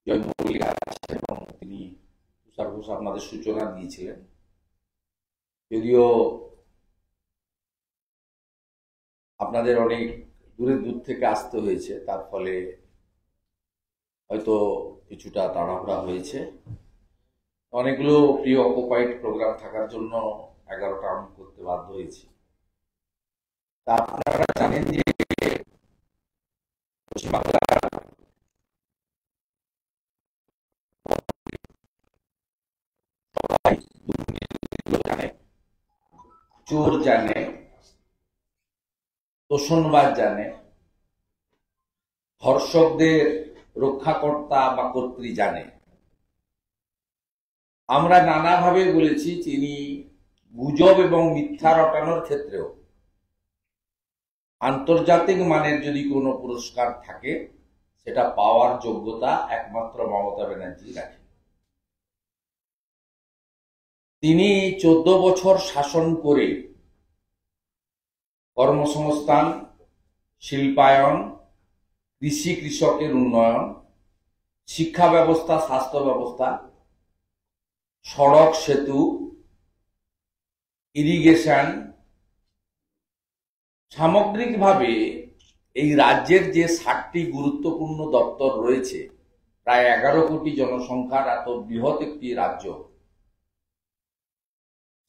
জয় মল্লিক আছেন এবং তিনি তুষার ঘোষ আপনাদের সূচনা দিয়েছিলেন। যদিও আপনাদের অনেক দূর থেকে আসতে হয়েছে, তার ফলে হয়তো কিছুটা তাড়াহুড়া হয়েছে। অনেকগুলো প্রি অকুপাইড প্রোগ্রাম থাকার জন্য 11টা আমি করতে বাধ্য হয়েছি। তা আপনারা জানেন যে পশ্চিমবাংলার সবাই দুর্নীতিগুলো জানে, চোর জানে, তোষণবাজ জানে, ধর্ষকদের রক্ষাকর্তা বা কর্ত্রী জানে। আমরা নানাভাবে বলেছি তিনি গুজব এবং মিথ্যা রটানোর ক্ষেত্রেও আন্তর্জাতিক মানের যদি কোনো পুরস্কার থাকে সেটা পাওয়ার যোগ্যতা একমাত্র মমতা ব্যানার্জি রাখেন। তিনি 14 বছর শাসন করে কর্মসংস্থান, শিল্পায়ন, কৃষি কৃষকের উন্নয়ন, শিক্ষা ব্যবস্থা, স্বাস্থ্য ব্যবস্থা, সড়ক সেতু, ইরিগেশন, সামগ্রিকভাবে এই রাজ্যের যে 60টি গুরুত্বপূর্ণ দপ্তর রয়েছে, প্রায় 11 কোটি জনসংখ্যার এত বৃহৎ একটি রাজ্য,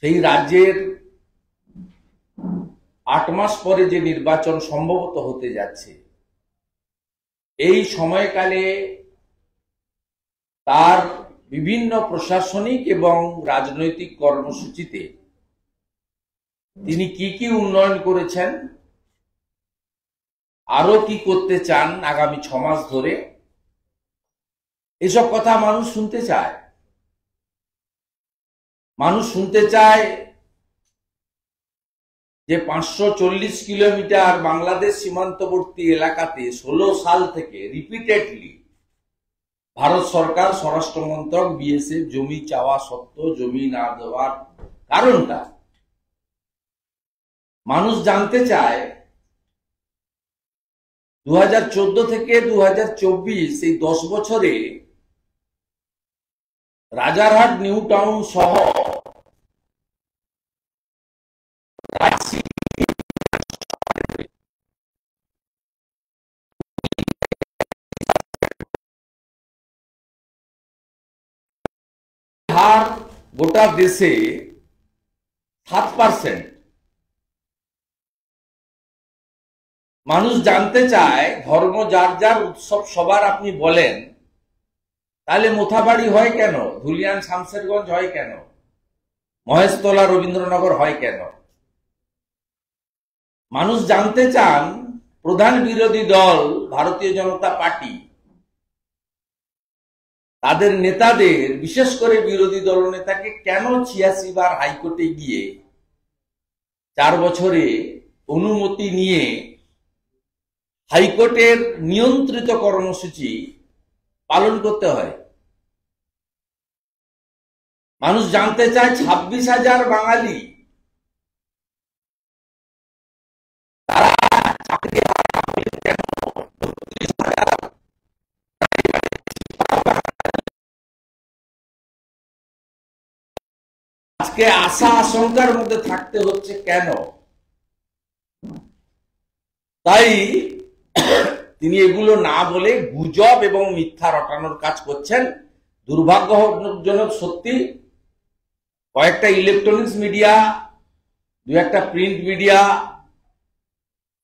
সেই রাজ্যের 8 মাস পরে যে নির্বাচন সম্ভবত হতে যাচ্ছে, এই সময়কালে তার বিভিন্ন প্রশাসনিক এবং রাজনৈতিক কর্মসূচিতে তিনি কি কি উন্নয়ন করেছেন, আরো কি করতে চান আগামী 6 মাস ধরে, এসব কথা মানুষ শুনতে চায়। মানুষ শুনতে চায় যে 540 কিলোমিটার বাংলাদেশ সীমান্তবর্তী এলাকাতে 16 সাল থেকে রিপিটেডলি ভারত সরকার, স্বরাষ্ট্র মন্ত্রক, বিএসএফ জমি চাওয়া সত্ত্বেও জমি না দেওয়ার কারণটা মানুষ জানতে চায়। 2014 থেকে 2024 এই 10 বছরে রাজারহাট, নিউ টাউন সহ হার গোটা দেশে 7%। মানুষ জানতে চায় ধর্ম যার যার, উৎসব সবার আপনি বলেন, তাহলে মোথাবাড়ি হয় কেন, ধুলিয়ান শামশেরগঞ্জ হয় কেন, মহেশতলা রবীন্দ্রনগর হয় কেন? মানুষ জানতে চান প্রধান বিরোধী দল ভারতীয় জনতা পার্টি তাদের নেতাদের, বিশেষ করে বিরোধী দল নেতাকে কেন 86 বার হাইকোর্টে গিয়ে 4 বছরে অনুমতি নিয়ে হাইকোর্টের নিয়ন্ত্রিত কর্মসূচি পালন করতে হয়। মানুষ জানতে চায় 26,000 বাঙালি তারা চাকরি আজকে আশা আশঙ্কার মধ্যে থাকতে হচ্ছে কেন? তাই তিনি এগুলো না বলে গুজব এবং মিথ্যা রটানোর কাজ করছেন। দুর্ভাগ্যজনক সত্যি, কয়েকটা ইলেকট্রনিক্স মিডিয়া, 2-1টা প্রিন্ট মিডিয়া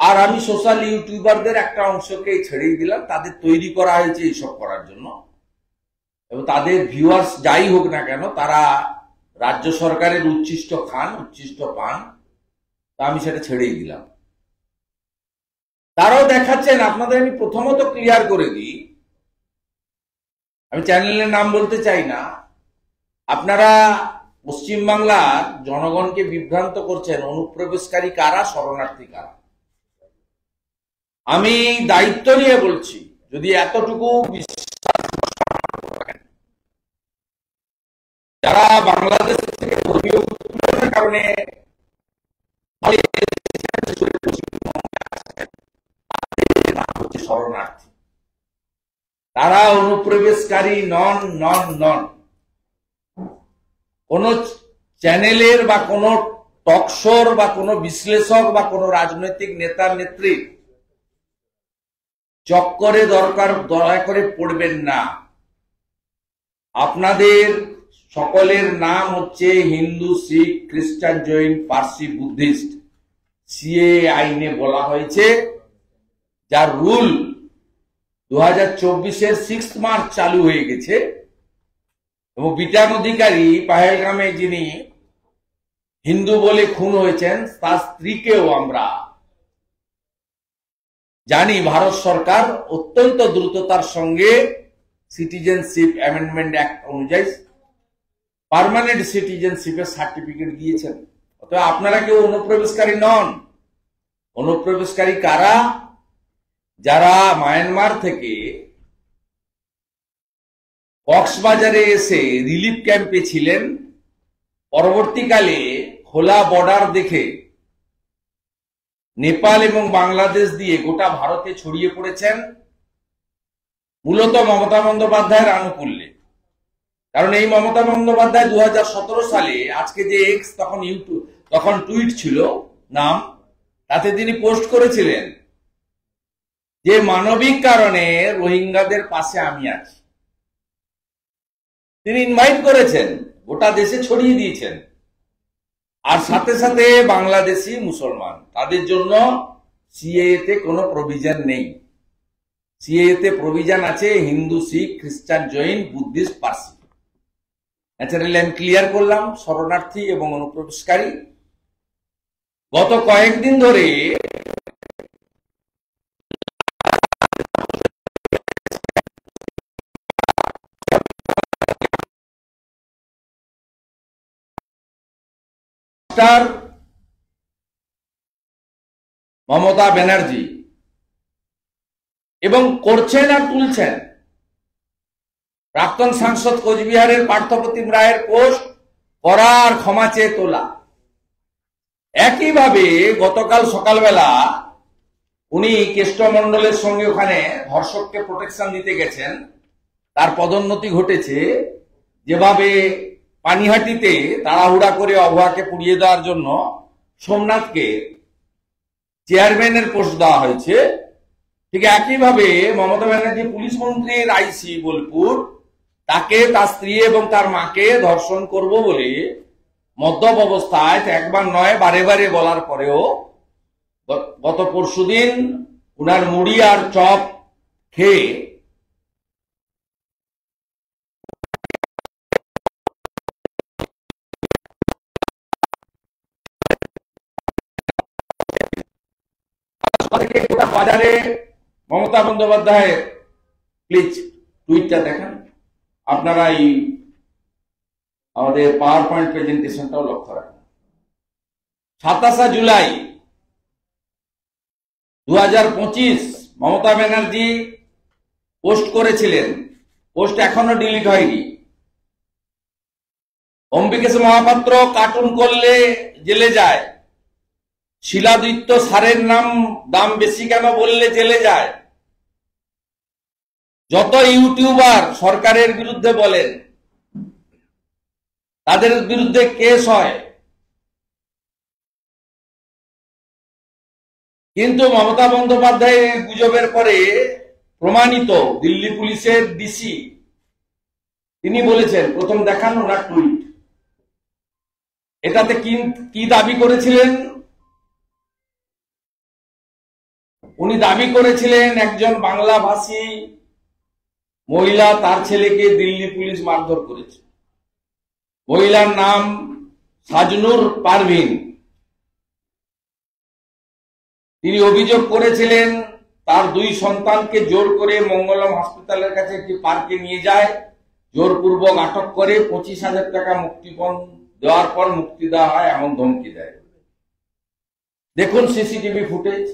আর আমি সোশ্যাল ইউটিউবারদের একটা অংশকে ছেড়েই দিলাম। তাদের তৈরি করা হয়েছে এইসব করার জন্য, এবং তাদের ভিউয়ার্স যাই হোক না কেন তারা রাজ্য সরকারের উচ্ছিষ্ট খান, উচ্ছিষ্ট পান, তা আমি সেটা ছেড়েই দিলাম। তারাও দেখাচ্ছেন। আপনাদের আমি প্রথমত ক্লিয়ার করে দিই, আমি চ্যানেলের নাম বলতে চাই না, আপনারা পশ্চিমবাংলার জনগণকে বিভ্রান্ত করছেন। অনুপ্রবেশকারী কারা, শরণার্থী কারা? আমি দায়িত্ব নিয়ে বলছি, যদি এতটুকু যারা বাংলাদেশ থেকে ধর্মীয় উৎপীড়নের কারণে শরণার্থী, তারা অনুপ্রবেশকারী নন নন নন। কোন চ্যানেলের বা কোন টকশোর বা কোন বিশ্লেষক বা কোন রাজনৈতিক নেতার নেত্রী চক্করে দয়া করে পড়বেন না। আপনাদের সকলের নাম হচ্ছে হিন্দু, শিখ, খ্রিস্টান, জৈন, পার্সি, বুদ্ধিস্ট। সিএ আইনে বলা হয়েছে, যার রুল 2024-এর 6 মার্চ চালু হয়ে গেছে, এবং বিটান অধিকারী পাহেলগামে যিনি হিন্দু বলে খুন হয়েছেন তার স্ত্রীকেও আমরা জানি ভারত সরকার অত্যন্ত দ্রুততার সঙ্গে সিটিজেনশিপ অ্যামেন্ডমেন্ট অ্যাক্ট অনুযায়ী পার্মানেন্ট সিটিজেনশিপের সার্টিফিকেট দিয়েছেন। অতএব আপনারা কেউ অনুপ্রবেশকারী নন। অনুপ্রবেশকারী কারা? যারা মায়ানমার থেকে কক্সবাজারে এসে রিলিফ ক্যাম্পে ছিলেন, পরবর্তীকালে খোলা বর্ডার দেখে নেপাল এবং বাংলাদেশ দিয়ে গোটা ভারতে ছড়িয়ে পড়েছেন, মূলত মমতা বন্দ্যোপাধ্যায়ের আনুকূল্যে। কারণ এই মমতা বন্দ্যোপাধ্যায় 2017 সালে, আজকে যে এক্স তখন টুইট ছিল নাম, তাতে তিনি পোস্ট করেছিলেন যে মানবিক কারণে রোহিঙ্গাদের পাশে আমি আছি। তিনি ইনভাইট করেছেন, গোটা দেশে ছড়িয়ে দিয়েছেন। আর সাথে সাথে বাংলাদেশি মুসলমান, তাদের জন্য সিএএতে কোনো প্রভিশন নেই। সিএএতে প্রভিশন আছে হিন্দু, শিখ, খ্রিস্টান, জৈন, বুদ্ধিস্ট, পার্সি। ন্যাচারালি আমি ক্লিয়ার করলাম শরণার্থী এবং অনুপ্রবেশকারী। গত কয়েকদিন ধরে মমতা ব্যানার্জি এবং করছেন আর তুলছেন। প্রাক্তন সাংসদ কোচবিহারের পার্থপ্রতিম রায়ের পোস্ট করা আর ক্ষমা চেয়ে তোলা। একইভাবে গতকাল সকালবেলা উনি কেষ্টমণ্ডলের সঙ্গে ওখানে ধর্ষককে প্রোটেকশন দিতে গেছেন, তার পদোন্নতি ঘটেছে। যেভাবে পানিহাটিতে তাড়াহুড়া করে অভয়াকে পুড়িয়ে দেওয়ার জন্য সোমনাথকে চেয়ারম্যানের পোস্ট দেওয়া হয়েছে, ঠিক একইভাবে মমতা ব্যানার্জি পুলিশ মন্ত্রীর আইসি বোলপুর, তাকে, তার স্ত্রী এবং তার মাকে ধর্ষণ করব বলে মদ্যপ অবস্থায় একবার নয় বারে বারে বলার পরেও গত পরশুদিন উনার মুড়ি আর চপ খেয়ে বাজারে মমতা বন্দ্যোপাধ্যায়ের, প্লিজ টুইটটা দেখেন আপনারা, এই আমাদের পাওয়ার পয়েন্ট প্রেজেন্টেশনটাও লক্ষ্য রাখেন। 27 জুলাই 2025 মমতা ব্যানার্জি পোস্ট করেছিলেন, পোস্ট এখনো ডিলিট হয়নি। অম্বিকেশ মহাপাত্র কার্টুন করলে জেলে যায়, শিলাদিত্য সারের দাম বেশি কেন বললে জেলে যায়। যত ইউটিউবার সরকারের বিরুদ্ধে বলেন তাদের বিরুদ্ধে কেস হয়, কিন্তু মমতা বন্দ্যোপাধ্যায়ের গুজবের পরে প্রমাণিত দিল্লি পুলিশের ডিসি তিনি বলেছেন, প্রথম দেখান ওনার টুইট, এটাতে কি দাবি করেছিলেন? উনি দাবি করেছিলেন একজন বাংলা ভাষী মহিলা তার ছেলেকে দিল্লি পুলিশ মারধর করেছে। মহিলার নাম সাজনুর পারভিন। তিনি অভিযোগ করেছিলেন তার 2 সন্তানকে জোর করে মঙ্গলম হসপিটালের কাছে একটি পার্কে নিয়ে যায়, জোরপূর্বক আটক করে 25,000 টাকা মুক্তিপণ দেওয়ার পর মুক্তি দেওয়া হয় এমন ধমকি দেয়। দেখুন সিসিটিভি ফুটেজ,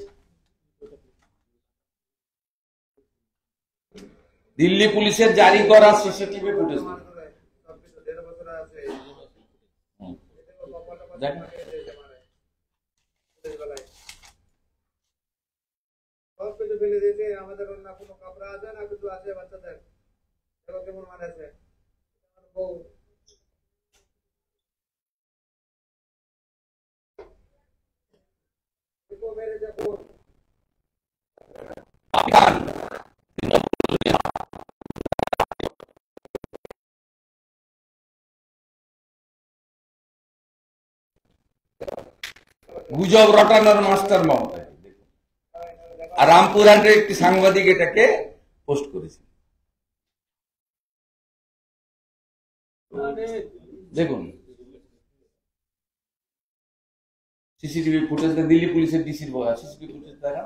দিল্লি পুলিশের জারি করা সিসিটিভি ফুটেজ। ফেলে দিয়েছে, আমাদের না কোনো কাপড় আছে না কিছু আছে বাচ্চাদের, এবার কেমন মানেছে বউ মেরে দেখো। গুজব রটানোর মাস্টার মমতা। আর রামপুরহাটের একটি সাংবাদিক এটাকে পোস্ট করেছে, দেখুন সিসিটিভি ফুটেজ, দিল্লি পুলিশের ডিসির সিসিটিভি ফুটেজ দেখা,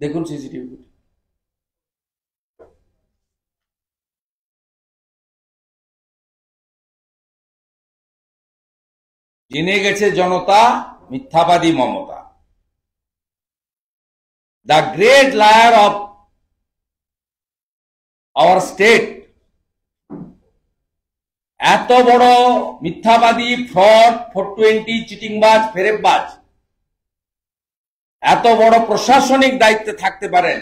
দেখুন সিসিটিভি ফুটেজ। জেনে গেছে জনতা মিথ্যাবাদী Mamata, the great liar of our state. এত বড় মিথ্যাবাদী, ফ্রড, 420 চিটিংবাজ, ফেরেববাজ এত বড় প্রশাসনিক দায়িত্বে থাকতে পারেন,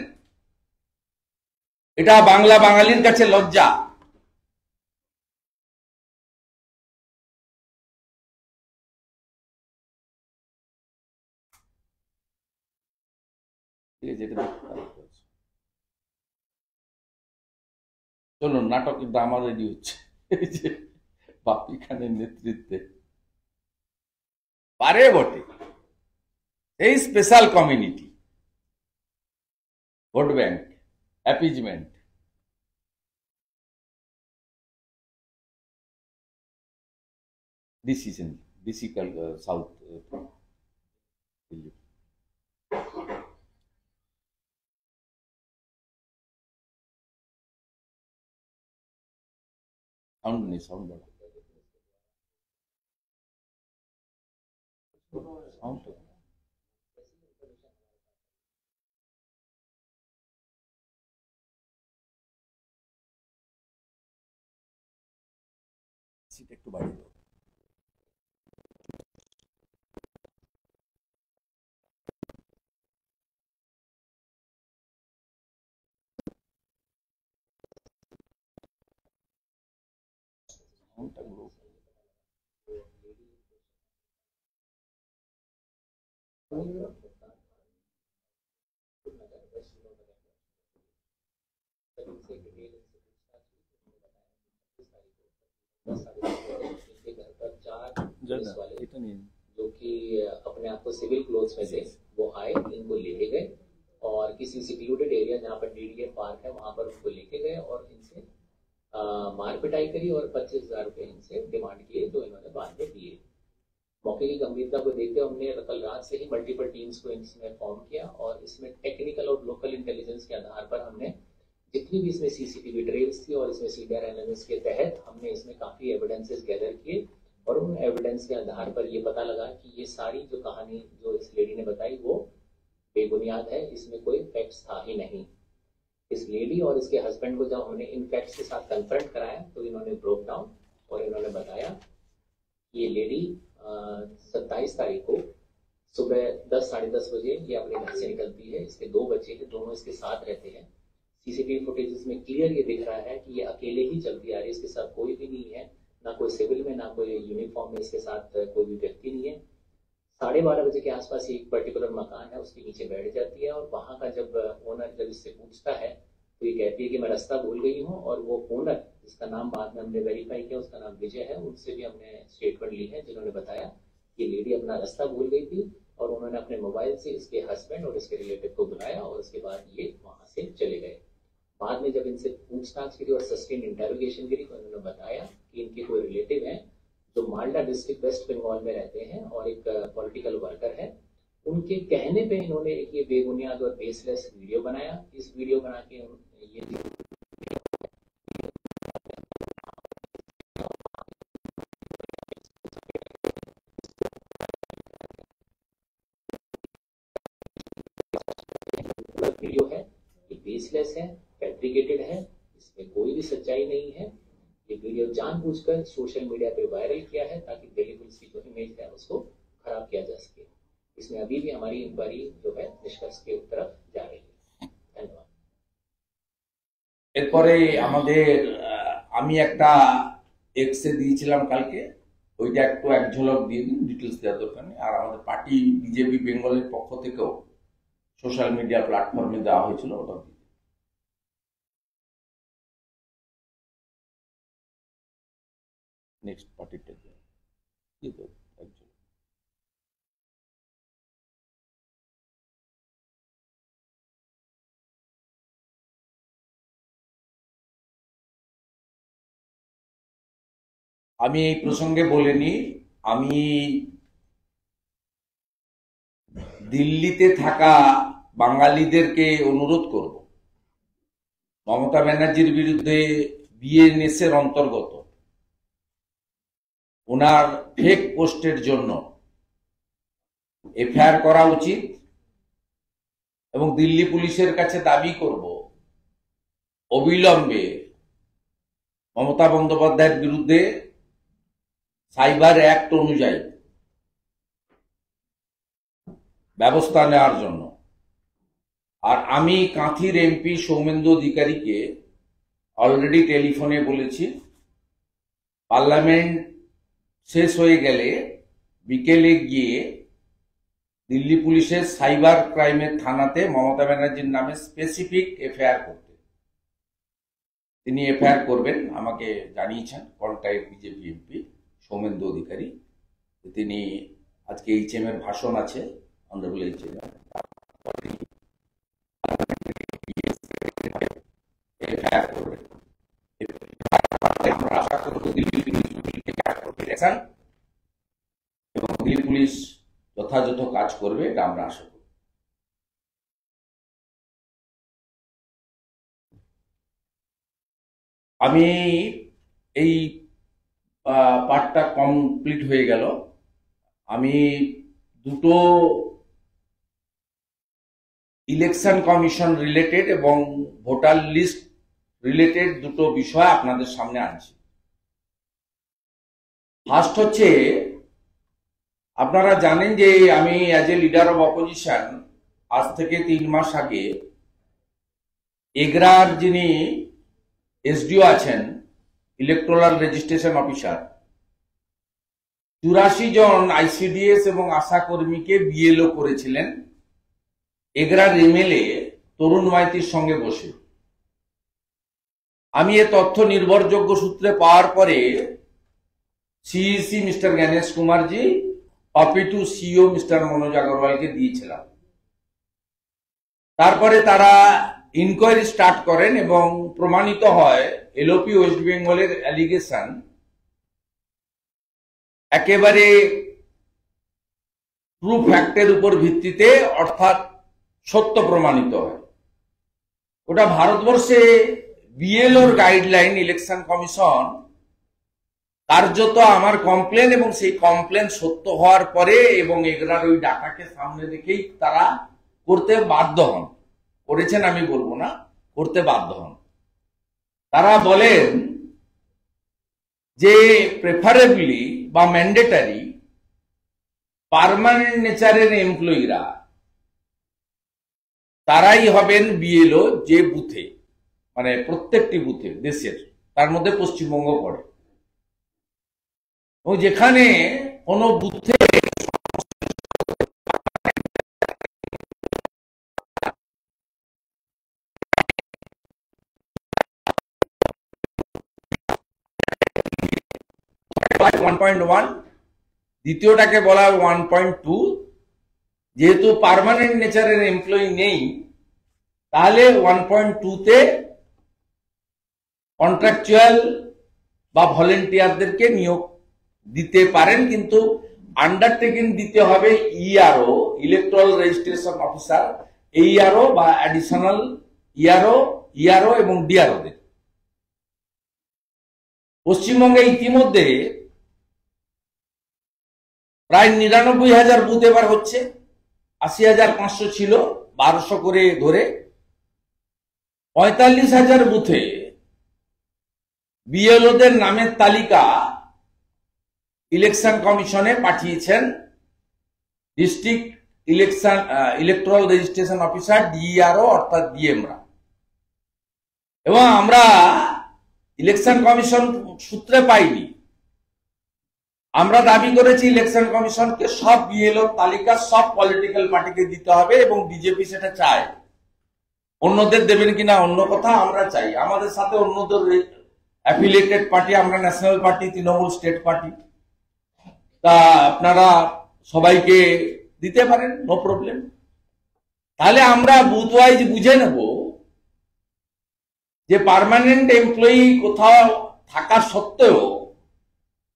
এটা বাংলা বাঙালির কাছে লজ্জা। চলুন, নাটকের ড্রামা রেডি হচ্ছে বাপি খানের নেতৃত্বে। পারে বটে এই special community, vote bank, appeasement. Decision ডিসিকাল সাউথ দিল্লি। সাউন্ড নেই, সাউন্ড বাড়া, সাউন্ড একটু বাড়িয়ে দাও। जो कि अपने आप को सिविल क्लोथ्स में थे, वो आए, इनको लेके गए और किसी सिक्योर्टेड एरिया जहाँ पर डीडीए पार्क है वहां पर उनको लेके गए और इनसे मार पिटाई करी और 25,000 रुपए इनसे डिमांड किए, जो इन्होंने बाद में दिए। मौके की गंभीरता को देखते हुए हमने कल रात से ही मल्टीपल टीम्स को इसमें फॉर्म किया और इसमें टेक्निकल और लोकल इंटेलिजेंस के आधार पर हमने जितनी भी इसमें सीसीटीवी ट्रेल्स थी और इसमें सीडीआर एनालिसिस के तहत हमने इसमें काफी एविडेंसेस गैदर किए और उन एविडेंस के आधार पर ये पता लगा कि ये सारी जो कहानी जो इस लेडी ने बताई वो बेबुनियाद है, इसमें कोई फैक्ट्स था ही नहीं। इस लेडी और इसके हस्बैंड को जब हमने इन फैक्ट्स के साथ कन्फ्रंट कराया तो इन्होंने ब्रोक डाउन और इन्होंने बताया ये लेडी 27 तारीख को सुबह 10 साढ़े 10 बजे ये अपने घर से निकलती है। इसके 2 बच्चे हैं, दोनों इसके साथ रहते हैं। सीसीटीवी फुटेज में क्लियर ये दिख रहा है कि ये अकेले ही चलती आ रही है, इसके साथ कोई भी नहीं है, ना कोई सिविल में ना कोई यूनिफॉर्म में इसके साथ कोई भी व्यक्ति नहीं है। 12:30 बजे के आसपास एक पर्टिकुलर मकान है उसके नीचे बैठ जाती है और वहां का जब ओनर जब इससे पूछता है तो ये कहती है कि मैं रास्ता भूल गई हूँ। और वो ओनर जिसका नाम बाद में हमने वेरीफाई किया, उसका नाम विजय है, उनसे भी हमने स्टेटमेंट ली है, जिन्होंने बताया कि लेडी अपना रास्ता भूल गई थी और उन्होंने अपने मोबाइल से इसके हस्बैंड और इसके रिलेटिव को बुलाया और उसके बाद ये वहां से चले गए। बाद में जब इनसे पूछताछ करी और सस्टेन इंटेरोगेशन करी तो उन्होंने बताया कि इनके कोई रिलेटिव हैं जो मालदा डिस्ट्रिक्ट वेस्ट बंगाल में रहते हैं और एक पॉलिटिकल वर्कर है। उनके कहने पे इन्होंने एक ये बेबुनियाद और बेसलेस वीडियो बनाया। इस वीडियो बना के ये वीडियो है, ये बेसलेस है, फैब्रिकेटेड है, इसमें कोई भी सच्चाई नहीं है। ये वीडियो जानबूझकर सोशल मीडिया पे वायरल किया है ताकि दिल्ली पुलिस की जो इमेज है उसको खराब किया जा सके। इसमें अभी भी हमारी इंक्वायरी जो है निष्कर्ष की तरफ जा रही है। এরপরে আমাদের আমি একটা এক্সে দিয়েছিলাম কালকে, ওইটা একটু এক ঝলক দিয়ে দিন, ডিটেলস দেওয়ার দরকার নেই। আর আমাদের পার্টি বিজেপি বেঙ্গলের পক্ষ থেকেও সোশ্যাল মিডিয়া প্ল্যাটফর্মে দেওয়া হয়েছিল, ওটা নেক্সট পার্টিটা আমি এই প্রসঙ্গে বলিনি। আমি দিল্লিতে থাকা বাঙালিদেরকে অনুরোধ করব, মমতা ব্যানার্জির বিরুদ্ধে বিএনএস এর অন্তর্গত ওনার ফেক পোস্টের জন্য এফআইআর করা উচিত এবং দিল্লি পুলিশের কাছে দাবি করব অবিলম্বে মমতা বন্দ্যোপাধ্যায়ের বিরুদ্ধে সাইবার অ্যাক্ট অনুযায়ী ব্যবস্থা নেওয়ার জন্য। আর আমি কাঁথির এমপি সৌমেন্দু অধিকারীকে অলরেডি টেলিফোনে বলেছি, পার্লামেন্ট শেষ হয়ে গেলে বিকেলে গিয়ে দিল্লি পুলিশের সাইবার ক্রাইমের থানাতে মমতা ব্যানার্জির নামে স্পেসিফিক এফআইআর করতে। তিনি এফআইআর করবেন, আমাকে জানিয়েছেন কলকাতার বিজেপি এমপি সৌমেন্দু অধিকারী। তিনি আজকে এইচএম এর ভাষণ আছে, অনারেবল এইচএম, আমরা আশা করব দিল্লি পুলিশ যথাযথ কাজ করবে, এটা আমরা আশা করি। আমি এই পার্টটা কমপ্লিট হয়ে গেল। আমি দুটো ইলেকশন কমিশন রিলেটেড এবং ভোটার লিস্ট রিলেটেড দুটো বিষয় আপনাদের সামনে আনছি। ফার্স্ট হচ্ছে, আপনারা জানেন যে আমি as a leader of opposition আজ থেকে 3 মাস আগে এগরার যিনি এসডিও আছেন, ইলেকট্রাল রেজিস্ট্রেশন অফিসার, 84 জন আইসিডিএস এবং আশা কর্মীকে বিএলও করেছিলেন এগরার এমএলএ তরুণ মাইতির সঙ্গে বসে। আমি এ তথ্য নির্ভরযোগ্য সূত্রে পাওয়ার পরে CEC mister Ganesh Kumarji, copy to CO mister Manoj আগরওয়ালকে দিয়েছিলাম। তারপরে তারা ইনকোয়ারি স্টার্ট করেন এবং প্রমাণিত হয় এলওপি ওয়েস্ট বেঙ্গলের অ্যালিগেশন একেবারে ট্রু ফ্যাক্টের উপর ভিত্তিতে, অর্থাৎ সত্য প্রমাণিত হয়। ওটা ভারতবর্ষে বিএলওর গাইডলাইন, ইলেকশন কমিশন কার্যত আমার কমপ্লেন এবং সেই কমপ্লেন সত্য হওয়ার পরে এবং এগরার ওই ডাটাকে সামনে রেখেই তারা করতে বাধ্য হন। করেছেন আমি বলবো না, করতে বাধ্য হন। তারা বলেন যে প্রেফারেবলি বা ম্যান্ডেটারি পার্মানেন্ট নেচারের এমপ্লয়িরা তারাই হবেন বিএলও যে বুথে, মানে প্রত্যেকটি বুথে দেশের, তার মধ্যে পশ্চিমবঙ্গ পড়ে। এবং যেখানে কোনো বুথে দ্বিতীয়টাকে বলা 1.2, যেহেতু পার্মানেন্ট নেচারের এমপ্লয়ি নেই, তাহলে 1.2-তে কন্ট্রাকচুয়াল বা ভলেন্টিয়ারদেরকে নিয়োগ দিতে পারেন, কিন্তু আন্ডারটেকিং দিতে হবে ইআরও, ইলেকট্রাল রেজিস্ট্রেশন অফিসার, এইআরও বা অ্যাডিশনাল ইআরও এবং ডিআরওদের। পশ্চিমবঙ্গে ইতিমধ্যে প্রায় 99,000 বুথ এবার হচ্ছে, 80,500 ছিল, 1200 করে ধরে 45,000 বুথে বিএলওদের নামের তালিকা ইলেকশন কমিশনে পাঠিয়েছেন ডিস্ট্রিক্ট ইলেকট্রাল রেজিস্ট্রেশন অফিসার, ডিইআরও অর্থাৎ ডিএমরা। এবং আমরা ইলেকশন কমিশন সূত্রে পাইনি, আমরা দাবি করেছি ইলেকশন কমিশনকে সব বিএলও তালিকা সব পলিটিক্যাল পার্টিকে দিতে হবে এবং বিজেপি সেটা চায়। অন্যদের দেবেন কিনা অন্য কথা, আমরা চাই আমাদের সাথে অন্যদের অ্যাফিলিয়েটেড পার্টি, আমরা national party, Trinamool state party, তা আপনারা সবাইকে দিতে পারেন, নো প্রবলেম। তাহলে আমরা বুথ ওয়াইজ বুঝে নেব যে পার্মানেন্ট এমপ্লয়ি কোথাও থাকা সত্ত্বেও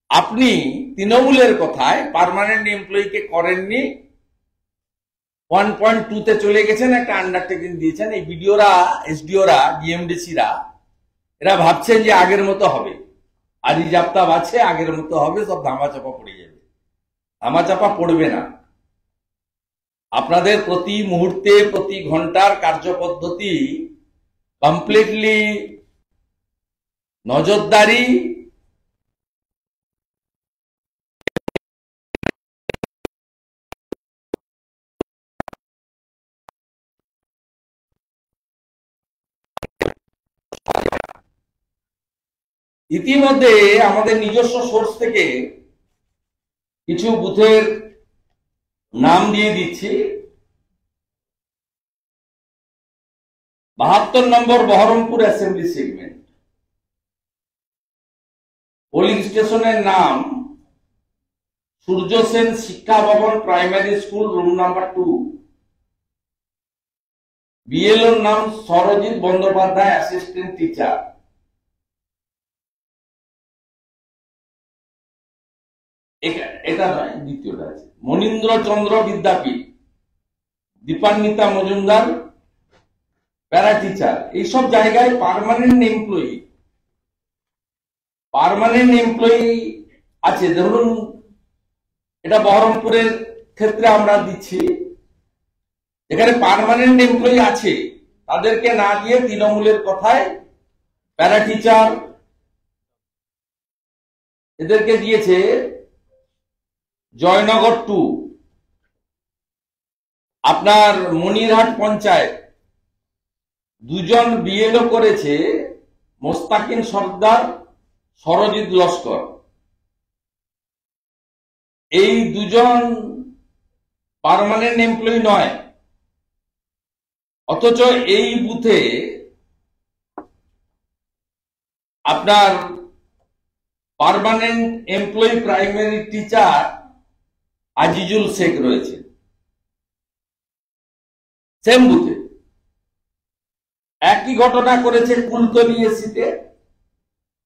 আপনি তৃণমূলের কথায় পার্মানেন্ট এমপ্লয়িকে করেননি, 1.2 চলে গেছেন, একটা আন্ডারটেকিং দিয়েছেন। এই বিডিওরা, এসডিওরা, ডিএমডিসিরা এরা ভাবছেন যে আগের মতো হবে, আর জাপ্তাব আছে, আগের মতো হবে, সব ধামাচাপা পড়ে যাবে। ধামাচাপা পড়বে না। আপনাদের প্রতি মুহূর্তে, প্রতি ঘন্টার কার্যপদ্ধতি কমপ্লিটলি নজরদারি ইতিমধ্যে আমাদের নিজস্ব সোর্স থেকে কিছু বুথের নাম দিয়ে দিচ্ছি। 72 নম্বর বহরমপুর অ্যাসেম্বলি সেগমেন্ট, পোলিং স্টেশনের নাম সূর্য সেন শিক্ষা ভবন প্রাইমারি স্কুল, রুম নাম্বার 2। বিএলওর নাম সরজিৎ বন্দ্যোপাধ্যায়, অ্যাসিস্ট্যান্ট টিচার। এটা নয়, দ্বিতীয়টা আছে মনীন্দ্র চন্দ্র বিদ্যাপীঠ, দীপান্বিতা মজুমদার, প্যারা টিচার। এইসব জায়গায় পার্মানেন্ট এমপ্লয়ি আছে। ধরুন এটা বহরমপুরের ক্ষেত্রে আমরা দিচ্ছি, এখানে পার্মানেন্ট এমপ্লয়ি আছে, তাদেরকে না দিয়ে তৃণমূলের কথায় প্যারা টিচার এদেরকে দিয়েছে। জয়নগর 2, আপনার মনিরহাট পঞ্চায়েত 2 জন বিএলও করেছে, মোস্তাকিন সর্দার, সরজিৎ লস্কর। এই 2 জন পার্মানেন্ট এমপ্লয়ি নয়, অথচ এই বুথে আপনার permanent employee primary teacher Azizul Sheikh রয়েছে সেম বুথে। একই ঘটনা করেছে কুলতলি এসিতে।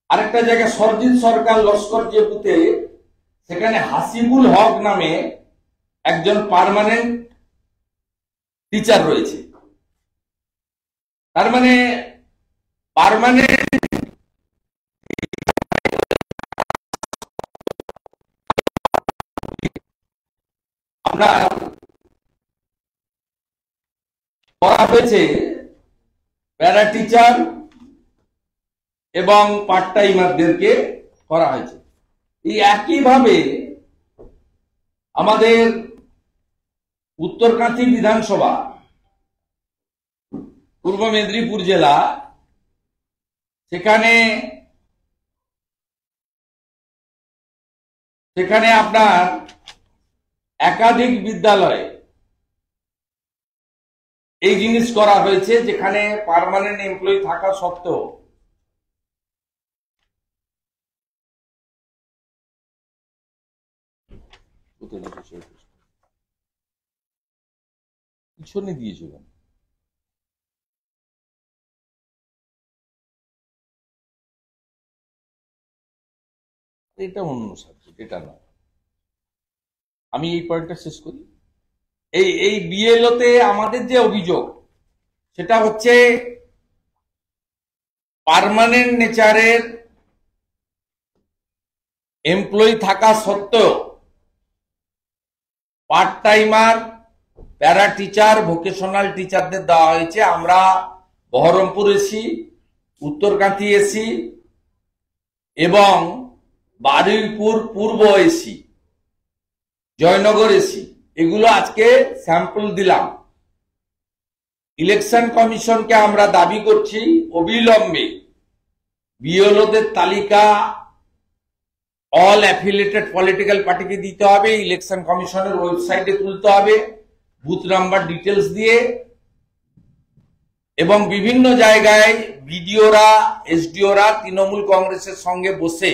আরেকটা জায়গায় সরজিৎ সরকার লস্কর যে বুথে, সেখানে হাসিবুল হক নামে একজন পার্মানেন্ট টিচার রয়েছে। তার মানে পার্মানেন্ট করা হয়েছে প্যারা টিচার এবং পার্ট টাইমারদেরকে করা হয়েছে। এই একইভাবে আমাদের উত্তরকাঁথি বিধানসভা, পূর্ব মেদিনীপুর জেলা, সেখানে আপনার একাধিক বিদ্যালয়ে এই জিনিস করা হয়েছে, যেখানে পার্মানেন্ট এমপ্লয়ি থাকা সত্ত্বেও পিছনে দিয়েছে। এটা অন্য সাবজেক্ট, এটা না। আমি এই পয়েন্টটা শেষ করি। এই বিএলওতে আমাদের যে অভিযোগ, সেটা হচ্ছে পার্মানেন্ট নেচারের এমপ্লয়ি থাকা সত্ত্বেও part timer, para teacher, vocational টিচারদের দেওয়া হয়েছে। আমরা বহরমপুর এসি, উত্তরকাঁথি এসি এবং বারুইপুর পূর্ব এসি, জয়নগর এসি, এগুলো আজকে স্যাম্পল দিলাম। ইলেকশন কমিশনকে আমরা দাবি করছি অবিলম্বে বিএলওদের তালিকা অল অ্যাফিলিয়েটেড পলিটিক্যাল পার্টিকে দিতে হবে, ইলেকশন কমিশনের ওয়েবসাইটে তুলতে হবে বুথ নাম্বার ডিটেলস দিয়ে, এবং বিভিন্ন জায়গায় বিডিওরা এসডিওরা তৃণমূল কংগ্রেসের সঙ্গে বসে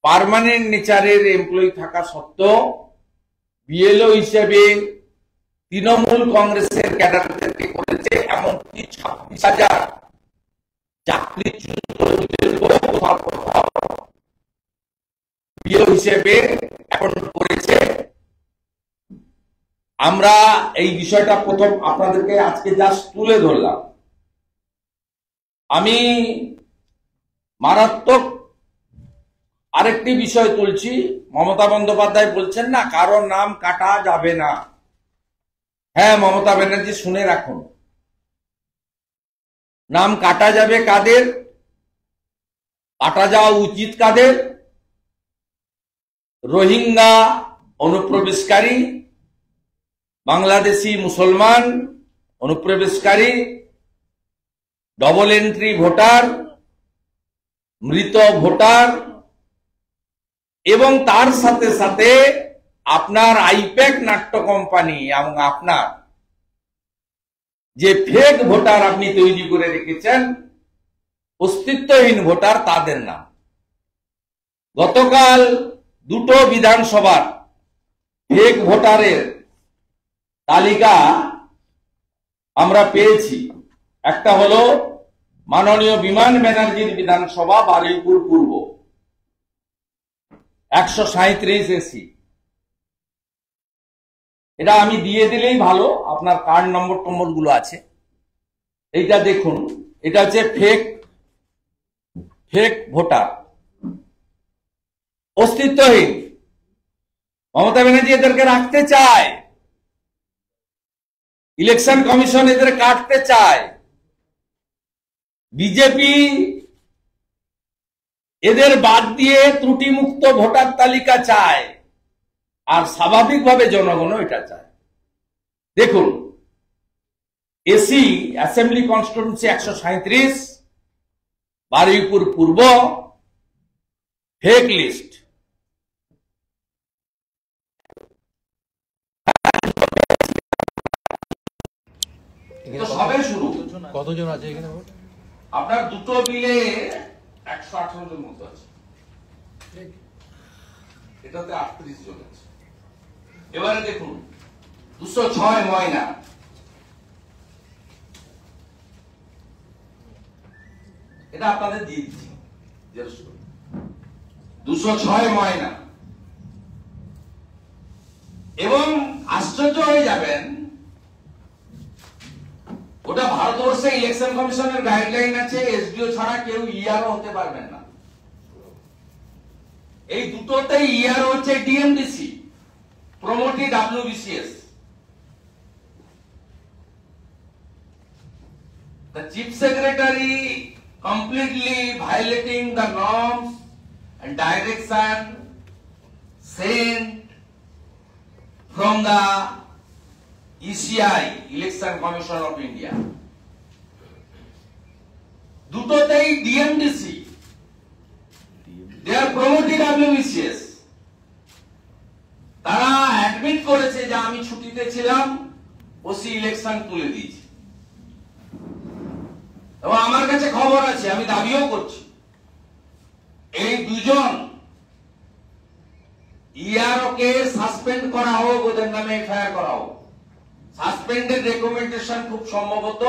পার্মানেন্ট নেচারের এমপ্লয়ি থাকা সত্ত্বেও বিএলও হিসেবে তৃণমূল কংগ্রেসের ক্যাডারদেরকে করেছে, এমনকি 26,000 চাকরিচ্যুত বিএলও হিসেবে এখন করেছে। আমরা এই বিষয়টা প্রথম আপনাদেরকে আজকে জাস্ট তুলে ধরলাম। আমি মারাত্মক আরেকটি বিষয় তুলছি। মমতা বন্দ্যোপাধ্যায় বলছেন না কারোর নাম কাটা যাবে না। হ্যাঁ মমতা ব্যানার্জি শুনে রাখুন, নাম কাটা যাবে কাদের, কাটা যাওয়া উচিত কাদের? রোহিঙ্গা অনুপ্রবেশকারী, বাংলাদেশি মুসলমান অনুপ্রবেশকারী, ডবল এন্ট্রি ভোটার, মৃত ভোটার, এবং তার সাথে সাথে আপনার আইপ্যাক নাট্য কোম্পানি এবং আপনার যে ফেক ভোটার আপনি তৈরি করে রেখেছেন, অস্তিত্বহীন ভোটার, তাদের নাম। গতকাল দুটো বিধানসভার ফেক ভোটারের তালিকা আমরা পেয়েছি। একটা হলো মাননীয় বিমান ব্যানার্জির বিধানসভা বারুইপুর পূর্ব, 137 এসি। এটা আমি দিয়ে দিলেই ভালো, আপনার কার্ড নম্বর গুলো আছে। এইটা দেখুন, এটা হচ্ছে ফেক ভোটার, অস্তিত্বহীন। মমতা ব্যানার্জি এদেরকে রাখতে চায়, ইলেকশন কমিশন এদের কাটতে চায়, বিজেপি এদের বাদ দিয়ে ত্রুটিমুক্ত ভোটার তালিকা চায়, আর স্বাভাবিকভাবে জনগণও এটা চায়। দেখুন, এসি অ্যাসেম্বলি কনস্টিটিউয়েন্সি 137, বারুইপুর পূর্ব, ফেক লিস্ট। সবে শুরু। কতজন আছে এখানে? আপনার দুটো মিলে 118 জন মতো আছে, এটাতে 38 জন আছে। এবারে দেখুন 206 ময়না, এটা আপনাদের দিয়ে দিচ্ছি 206 ময়না। এবং আশ্চর্য হয়ে যাবেন, ওটা ভারতবর্ষে ইলেকশন কমিশনের গাইডলাইন আছে, এসডিও ছাড়া কেউ ইআরও হতে পারবেন না। এই দুটোতেই ইআরও হচ্ছে DMDC, promotee WBCS। The chief secretary completely violating the norms and direction sent from the ECI, Election Commission of India. দুটোতেই DMDC, they are promoting WBCS। তারা অ্যাডমিট করেছে যে আমি ছুটিতে ছিলাম, ওসি ইলেকশন তুলে দিয়েছি। এবং আমার কাছে খবর আছে, আমি দাবিও করছি, এই দুজন ইআরওকে সাসপেন্ড করা হোক, ওদের নামে এফআইআর করা হোক। সাসপেন্ডের রেকমেন্ডেশন খুব সম্ভবত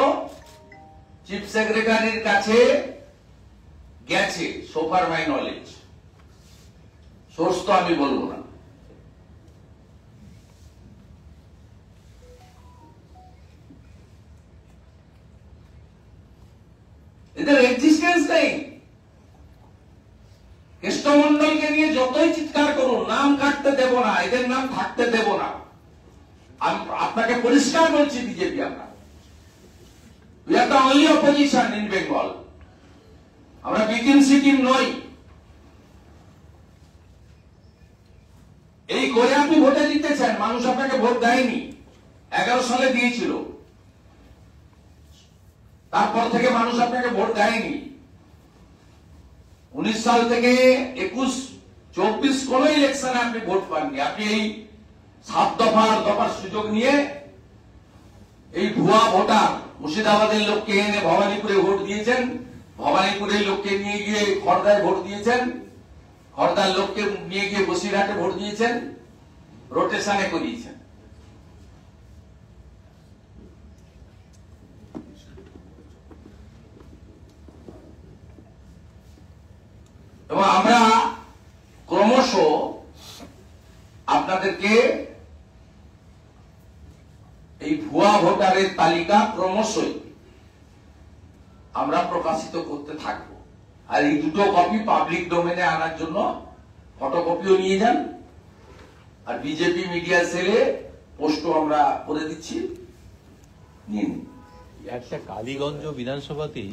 চিফ সেক্রেটারির কাছে গেছে, সোফার মাই নলেজ, সোর্স তো আমি বলবো না। এদের এক্সিস্টেন্স নেই। কৃষ্ণমন্ডলকে নিয়ে যতই চিৎকার করুন, নাম কাটতে দেব না, এদের নাম থাকতে দেব না। আমি আপনাকে পরিষ্কার বলছি, বিজেপি আমরা, we are the only opposition in Bengal। আমরা বিটিম সিটিম নই। এই করে আপনি ভোটে জিতেছেন, মানুষ আপনাকে ভোট দেয়নি, 11 সালে দিয়েছিল। তারপর থেকে মানুষ আপনাকে ভোট দেয়নি। 19 সাল থেকে 21, 24 কোন ইলেকশনে আপনি ভোট পাননি। আপনি এই 7 দফার সুযোগ নিয়ে এই ভুয়া ভোটার মুর্শিদাবাদের লোককে এনে ভবানীপুরে ভোট দিয়েছেন, ভবানীপুরের লোককে নিয়ে গিয়ে খড়দায় ভোট দিয়েছেন, খড়দার লোককে নিয়ে গিয়ে বসিরহাটে ভোট দিয়েছেন, রোটেশনে করিয়েছেন। এবং আমরা ক্রমশ আপনাদেরকে এই ভুয়া ভোটারের তালিকা ক্রমশই আমরা প্রকাশিত করতে থাকব। আর এই দুটো কপি পাবলিক ডোমেনে আনার জন্য ফটোকপিও নিয়ে যান, আর বিজেপি মিডিয়া সেলে পোস্টও আমরা করে দিচ্ছি, নিন। একটা কালীগঞ্জ বিধানসভাতেই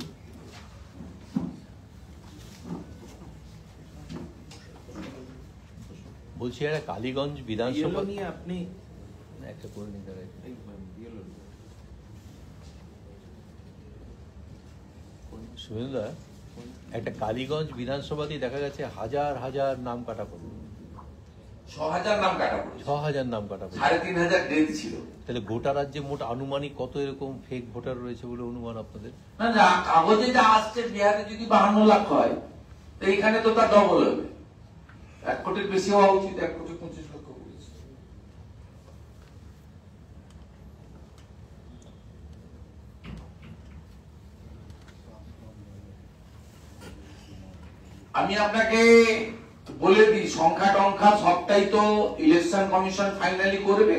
বলছি, একটা কালীগঞ্জ বিধানসভা নিয়ে আপনি একটা করে নিতে সুরেন্দ্র, একটা কালীগঞ্জ বিধানসভাতেই দেখা গেছে হাজার হাজার নাম কাটা পড়ল, 6000 নাম কাটা পড়েছে, 6000 নাম কাটা পড়ল। 3500 ডেথ ছিল। তাহলে গোটা রাজ্যে মোট আনুমানিক কত এরকম ফেক ভোটার রয়েছে বলে অনুমান আপনাদের? না, কাগজে যা আসছে, বিহারে যদি 52 লাখ হয়, তো এইখানে তো তার ডবল হবে, 1 কোটির বেশি হওয়া উচিত, 1,25,00,000 করেছে। আমি আপনাকে বলে দিই, সংখ্যা টংখ্যা সবটাই তো ইলেকশন কমিশন ফাইনালি করবে,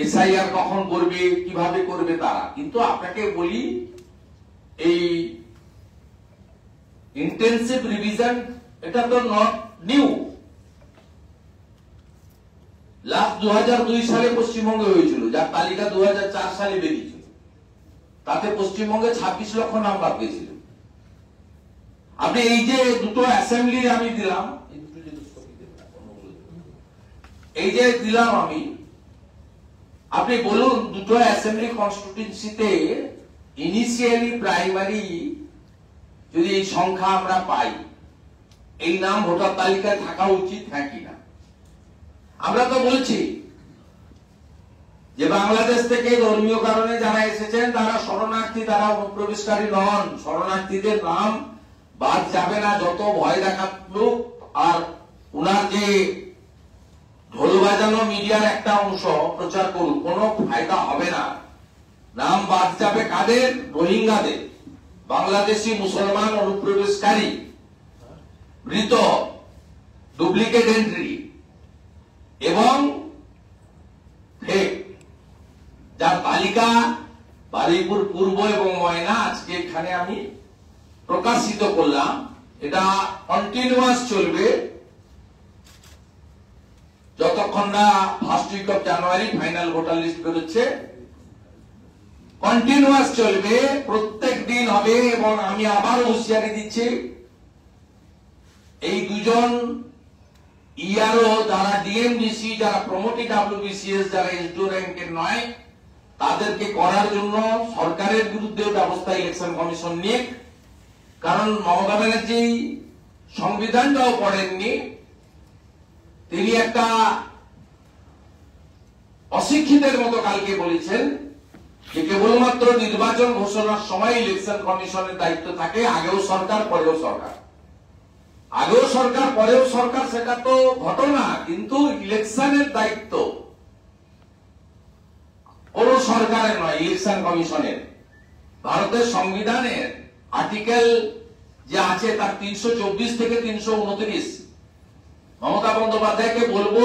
এসআইআর কখন করবে, কিভাবে করবে তারা। কিন্তু আপনাকে বলি, এই ইন্টেনসিভ রিভিশন এটা তো নট নিউ। লাস্ট 2002 সালে পশ্চিমবঙ্গে হয়েছিল, যার তালিকা 2004 সালে বেরিয়েছিল। তাতে পশ্চিমবঙ্গে 26 লক্ষ নাম বাদ গেছিল। আপনি এই যে দুটো অ্যাসেম্বলি আমি দিলাম, এই যে দিলাম আমি, আপনি বলুন দুটো অ্যাসেম্বলি কনস্টিটিউয়েন্সিতে ইনিশিয়ালি প্রাইমারি যদি এই সংখ্যা আমরা পাই, এই নাম ভোটার তালিকায় থাকা উচিত, হ্যাঁ কিনা? আমরা তো বলছি যে বাংলাদেশ থেকে ধর্মীয় কারণে যারা এসেছেন তারা শরণার্থী, তারা অনুপ্রবেশকারী নন। শরণার্থীদের নাম বাদ যাবে না, যত ভয় দেখাতুক। আর উনার যে ঢোল বাজানো মিডিয়ার একটা অংশ প্রচার করুক, কোনো ফায়দা হবে না। নাম বাদ যাবে কাদের? রোহিঙ্গাদের, বাংলাদেশি মুসলমান অনুপ্রবেশকারী, মৃত, ডুপ্লিকেট এন্ট্রি এবং ফেক, যার তালিকা বারুইপুর পূর্ব এবং ময়না আজকে এখানে আমি প্রকাশিত করলাম। এটা কন্টিনিউয়াস চলবে যতক্ষণ না first week of January final voter list বেরোচ্ছে। কন্টিনিউয়াস চলবে, প্রত্যেক দিন হবে। এবং আমি আবার হুঁশিয়ারি দিচ্ছি, এই দুজন ইআরও যারা ডিএমডিসি, যারা প্রমোটি ডাব্লিউবিসিএস, যারা এসডিও র্যাঙ্কের নয়, তাদেরকে করার জন্য সরকারের বিরুদ্ধে ব্যবস্থা ইলেকশন কমিশন নিক। কারণ মমতা ব্যানার্জি সংবিধানটাও পড়েননি, তিনি একটা অশিক্ষিতের মতো কালকে বলেছেন যে কেবলমাত্র নির্বাচন ঘোষণার সময় ইলেকশন কমিশনের দায়িত্ব থাকে, আগেও সরকার পরেও সরকার, আগেও সরকার পরেও সরকার, সেটা তো ঘটনা। কিন্তু ইলেকশনের দায়িত্ব কোন সরকারের নয়, ইলেকশন কমিশনের। ভারতের সংবিধানের আর্টিকেল যে আছে তার 324 থেকে 329। মমতা বন্দ্যোপাধ্যায়কে বলবো,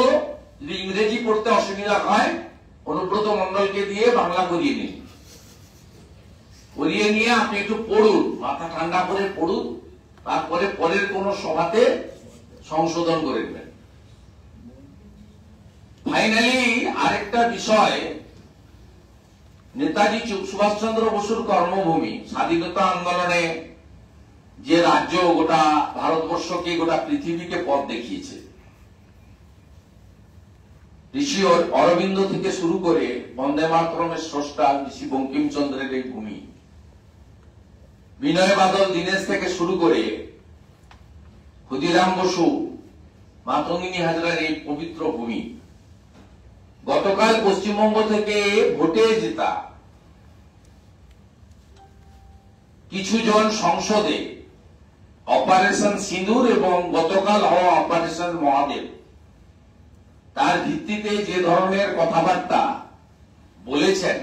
যদি ইংরেজি পড়তে অসুবিধা হয়, অনুব্রত মন্ডলকে দিয়ে বাংলা করিয়ে নিন, করিয়ে নিয়ে আপনি একটু পড়ুন, মাথা ঠান্ডা করে পড়ুন, তারপরে পরের কোন সভাতে সংশোধন করে নেবেন। ফাইনালি আরেকটা বিষয়, নেতাজি সুভাষচন্দ্র বসুর কর্মভূমি, স্বাধীনতা আন্দোলনে যে রাজ্য গোটা ভারতবর্ষকে, গোটা পৃথিবীকে পথ দেখিয়েছে, ঋষি অরবিন্দ থেকে শুরু করে বন্দে মাতরমের স্রষ্টা ঋষি বঙ্কিমচন্দ্রের এই ভূমি, বিনয় বাদল দীনেশ থেকে শুরু করে ক্ষুদিরাম বসু, মাতঙ্গিনী হাজরার এই পবিত্র ভূমি, গতকাল পশ্চিমবঙ্গ থেকে ভোটে জেতা কিছু জন সংসদে অপারেশন সিঁদুর এবং গতকাল হওয়া অপারেশন মহাদেব, তার ভিত্তিতে যে ধরনের কথাবার্তা বলেছেন,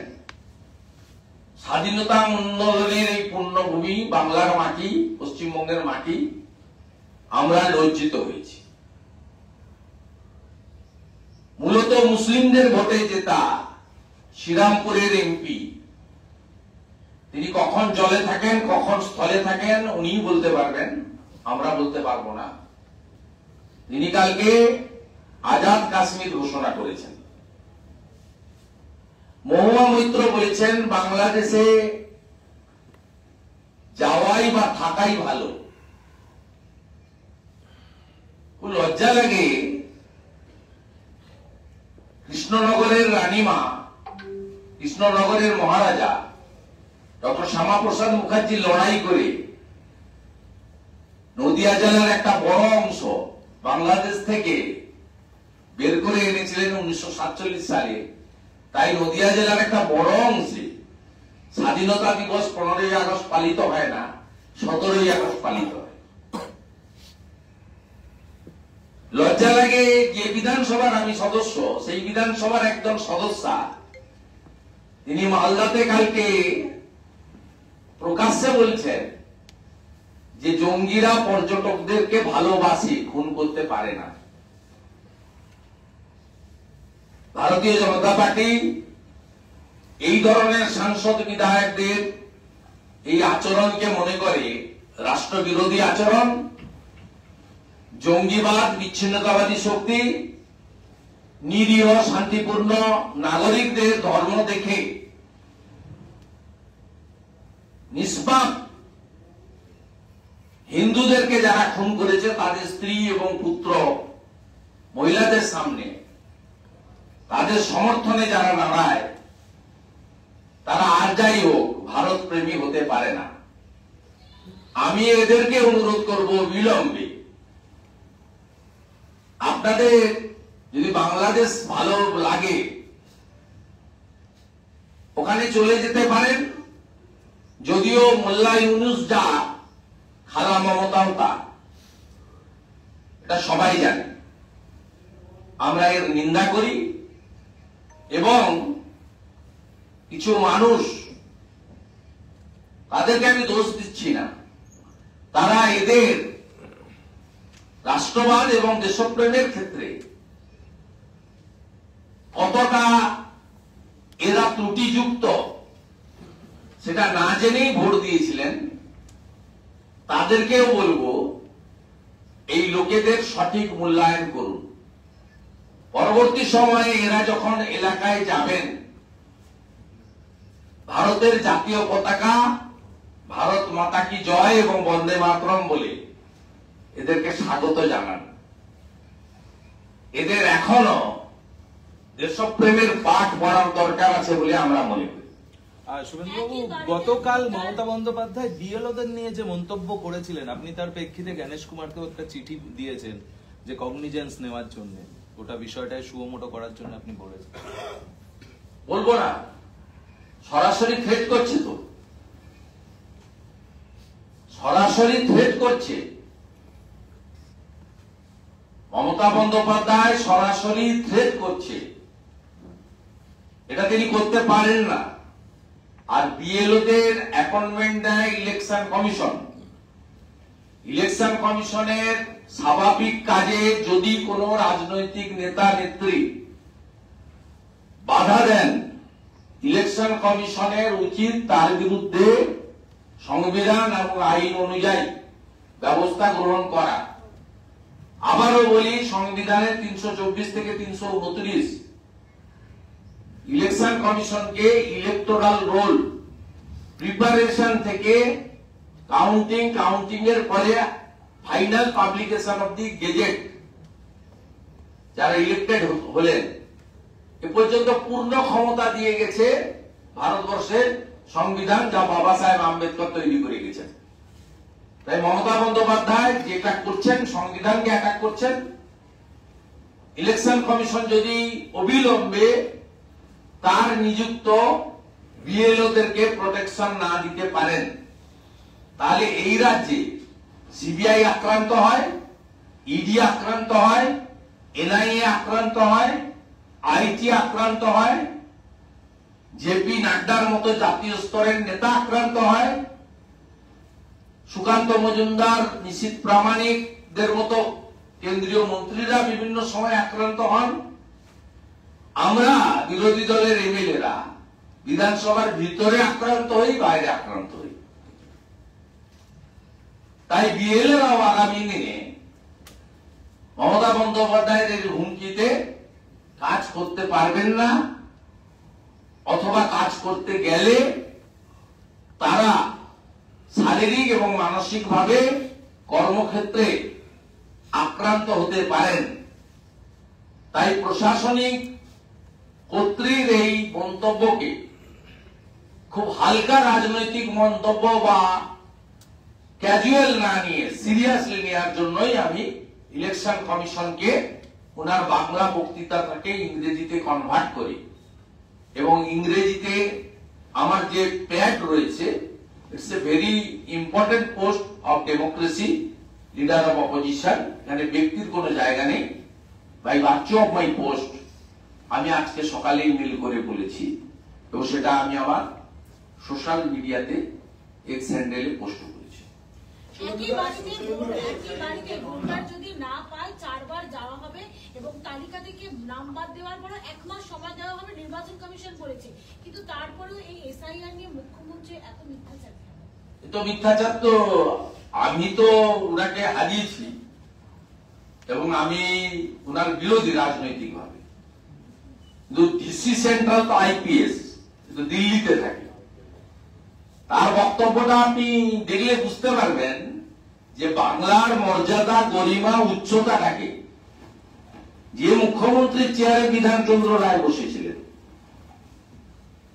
স্বাধীনতা আন্দোলনের এই পুণ্যভূমি বাংলার মাটি, পশ্চিমবঙ্গের মাটি, আমরা লজ্জিত হয়েছি। মূলত মুসলিমদের ভোটে জেতা শ্রীরামপুরের এমপি, তিনি কখন জলে থাকেন কখন স্থলে থাকেন উনি বলতে পারবেন, আমরা বলতে পারবো না। তিনি কালকে আজাদ কাশ্মীর ঘোষণা করেছেন। মহুয়া মৈত্র বলেছেন বাংলাদেশে যাওয়াই বা থাকাই ভালো। খুব লজ্জা লাগে, কৃষ্ণনগরের রানীমা, কৃষ্ণনগরের মহারাজা ডক্টর শ্যামাপ্রসাদ মুখার্জি লড়াই করে নদিয়া জেলার একটা বড় অংশ বাংলাদেশ থেকে বের করে এনেছিলেন 1947 সালে। তাই নদিয়া জেলার একটা বড় অংশে স্বাধীনতা দিবস 15ই আগস্ট পালিত হয় না, 17ই আগস্ট পালিত হয়। লজ্জা লাগে যে বিধানসভার আমি সদস্য, সেই বিধানসভার একজন সদস্যা তিনি মালদাতে কালকে প্রকাশ্যে বলছেন যে জঙ্গিরা পর্যটকদেরকে ভালোবাসে, খুন করতে পারে না। ভারতীয় জনতা পার্টি এই ধরনের সাংসদ বিধায়কদের এই আচরণকে মনে করে রাষ্ট্রবিরোধী আচরণ, জঙ্গিবাদ, বিচ্ছিন্নতাবাদী শক্তি, নিরীহ শান্তিপূর্ণ নাগরিকদের ধর্ম দেখে নিষ্পাপ হিন্দুদেরকে যারা খুন করেছে তাদের স্ত্রী এবং পুত্র মহিলাদের সামনে তাদের সমর্থনে যারা দাঁড়ায়, তারা আর যাই হোক ভারত প্রেমী হতে পারে না। আমি এদেরকে অনুরোধ করব বিলম্বে, আপনাদের যদি বাংলাদেশ ভালো লাগে ওখানে চলে যেতে পারেন। যদিও মোল্লা ইউনুস যা, খালা মমতাও তা, এটা সবাই জানে। আমরা এর নিন্দা করি এবং কিছু মানুষ, তাদেরকে আমি দোষ দিচ্ছি না, তারা এদের রাষ্ট্রবাদ এবং দেশপ্রেমের ক্ষেত্রে কতটা এরা ত্রুটিযুক্ত সেটা না জেনেই ভোট দিয়েছিলেন। তাদেরকেও বলবো এই লোকেদের সঠিক মূল্যায়ন করুন। পরবর্তী সময়ে এরা যখন এলাকায় যাবেন, ভারতের জাতীয় পতাকা, ভারত মাতা কি জয় এবং বন্দে মাতরম বলে এদেরকে স্বাগত জানান। এদের এখনো দেশপ্রেমের পাঠ পড়ার দরকার আছে বলে আমরা মনে করি। শুভেন্দুবাবু, গতকাল মমতা বন্দ্যোপাধ্যায় বিএলওদের নিয়ে যে মন্তব্য করেছিলেন, আপনি তার প্রেক্ষিতে গণেশ কুমারকেও একটা চিঠি দিয়েছেন যে কগনিজেন্স নেওয়ার জন্য, গোটা বিষয়টায় সুমোটো করার জন্য আপনি বলেছেন। বলবো না, সরাসরি থ্রেট করছে, তো সরাসরি থ্রেট করছে। মমতা বন্দ্যোপাধ্যায় সরাসরি থ্রেট করছে, এটা তিনি করতে পারেন না। আর বিএলওদের অ্যাপয়েন্টমেন্ট দেয় ইলেকশন কমিশন। ইলেকশন কমিশনের স্বাভাবিক কাজে যদি কোনো রাজনৈতিক নেতা নেত্রী বাধা দেন, ইলেকশন কমিশনের উচিত তার বিরুদ্ধে সংবিধান এবং আইন অনুযায়ী ব্যবস্থা গ্রহণ করা। আবারও বলি, সংবিধানের 324 থেকে 329 ইলেকশন কমিশনকে ইলেকটোরাল রোল প্রিপারেশন থেকে কাউন্টিং এর পরে final publication of the gazette, যারা ইলেক্টেড হলেন এ পর্যন্ত পূর্ণ ক্ষমতা দিয়ে গেছে ভারতবর্ষের সংবিধান, যা বাবা সাহেব আম্বেদকর তৈরি করে গেছেন। তাই মমতা বন্দ্যোপাধ্যায় যেটা করছেন, সংবিধানকে অ্যাটাক করছেন। ইলেকশন কমিশন যদি অবিলম্বে তার নিযুক্ত বিএলওদেরকে প্রোটেকশন না দিতে পারেন, তাহলে এই রাজ্যে সিবিআই আক্রান্ত হয়, ইডি আক্রান্ত হয়, এনআইএ আক্রান্ত হয়, আইটি আক্রান্ত হয়, জেপি নাড্ডার মতো জাতীয় স্তরের নেতা আক্রান্ত হয়, সুকান্ত মজুমদার, নিশীথ প্রামাণিকদের মতো কেন্দ্রীয় মন্ত্রীরা বিভিন্ন সময় আক্রান্ত হন। আমরা বিরোধী দলের এমএলএরা বিধানসভার ভিতরে আক্রান্ত হই, বাইরে আক্রান্ত হই। তাই বিএলএরাও আগামী দিনে মমতা বন্দ্যোপাধ্যায়ের হুমকিতে কাজ করতে পারবেন না, অথবা কাজ করতে গেলে তারা শারীরিক এবং মানসিকভাবে কর্মক্ষেত্রে আক্রান্ত হতে পারেন। তাই প্রশাসনিক কর্তৃর এই মন্তব্যকে খুব হালকা রাজনৈতিক মন্তব্য বা ক্যাজুয়াল না নিয়ে সিরিয়াসলি নেওয়ার জন্যই আমি ইলেকশন কমিশনকে ওনার বাংলা বক্তৃতাটাকে ইংরেজিতে কনভার্ট করি, এবং ইংরেজিতে আমার যে প্যাড রয়েছে, it's a very important post of democracy, leader of opposition. এখানে ব্যক্তির কোনো জায়গা নেই। By virtue of my post আমি আজকে সকালে ইমেল করে বলেছি, এবং সেটা আমি আমার সোশ্যাল মিডিয়াতে এক্স হ্যান্ডেলে পোস্ট করেছি। একই বাড়িতে ভোটার যদি না পায় 4 বার যাওয়া হবে, এবং তালিকা থেকে নাম বাদ দেওয়ার পর 1 মাস সময় দেওয়া হবে, নির্বাচন কমিশন বলেছে। কিন্তু তারপরেও এই এসআইআর নিয়ে মুখ্যমন্ত্রী এত মিথ্যাচার। তো মিথ্যাচার তো আমি তো ওনাকে হারিয়েছি, এবং আমি ওনার বিরোধী রাজনৈতিক ভাবে। কিন্তু ডিসি সেন্ট্রাল তো আইপিএস, কিন্তু দিল্লিতে থাকে। তার বক্তব্যটা আপনি দেখলে বুঝতে পারবেন যে বাংলার মর্যাদা, গরিমা, উচ্চতাটাকে, যে মুখ্যমন্ত্রীর চেয়ারে বিধানচন্দ্র রায় বসেছিলেন,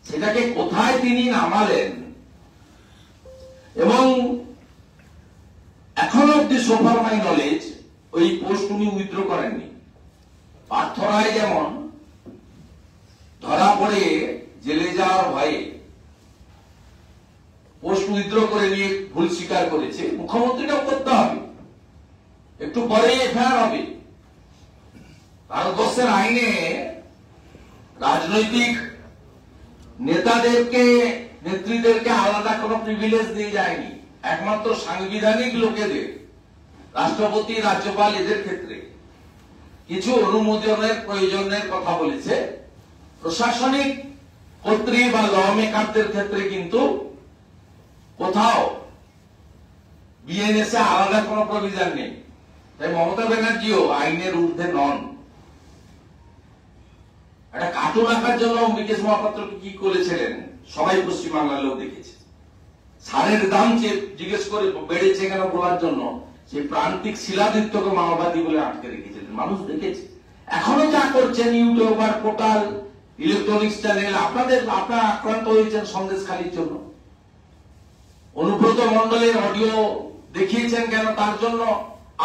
সেটাকে কোথায় তিনি নামালেন। এবং এখন অব্দি সোফার মাই নলেজ ওই পোস্ট উনি উইথড্র করেননি। পার্থ রায় যেমন ধরা পড়ে জেলে যাওয়ার ভয়ে পোস্ট উইথড্র করে নিয়ে ভুল স্বীকার করেছে, মুখ্যমন্ত্রীটাও করতে হবে। একটু পরে এফআইআর হবে। ভারতবর্ষের আইনে রাজনৈতিক নেতাদেরকে, নেত্রীদেরকে আলাদা কোনো প্রিভিলেজ দিয়ে যায়নি। একমাত্র সাংবিধানিক লোকেদের, রাষ্ট্রপতি, রাজ্যপাল, এদের ক্ষেত্রে কিছু অনুমোদনের প্রয়োজনের কথা বলেছে। প্রশাসনিক কর্তৃ বা ল মেকারদের ক্ষেত্রে কিন্তু কোথাও বিএনএসে আলাদা কোনো প্রভিশন নেই। তাই মমতা ব্যানার্জিও আইনের ঊর্ধ্বে নন। একটা কার্টুন আঁকার জন্য বিকেশ মহাপাত্রকে কি করেছিলেন সবাই পশ্চিমবাংলার লোক দেখেছে। সারের দাম জিজ্ঞেস করে বেড়েছে কেন বলার জন্য সেই প্রান্তিক শিলাদিত্যকে মাওবাদী বলে আটকে রেখেছিলেন, মানুষ দেখেছে। এখনো যা করছেন ইউটিউবার, পোর্টাল, ইলেকট্রনিক্স চ্যানেল, আপনারা আক্রান্ত হয়েছেন সন্দেশখালির জন্য। অনুব্রত মণ্ডলের অডিও দেখিয়েছেন কেন, তার জন্য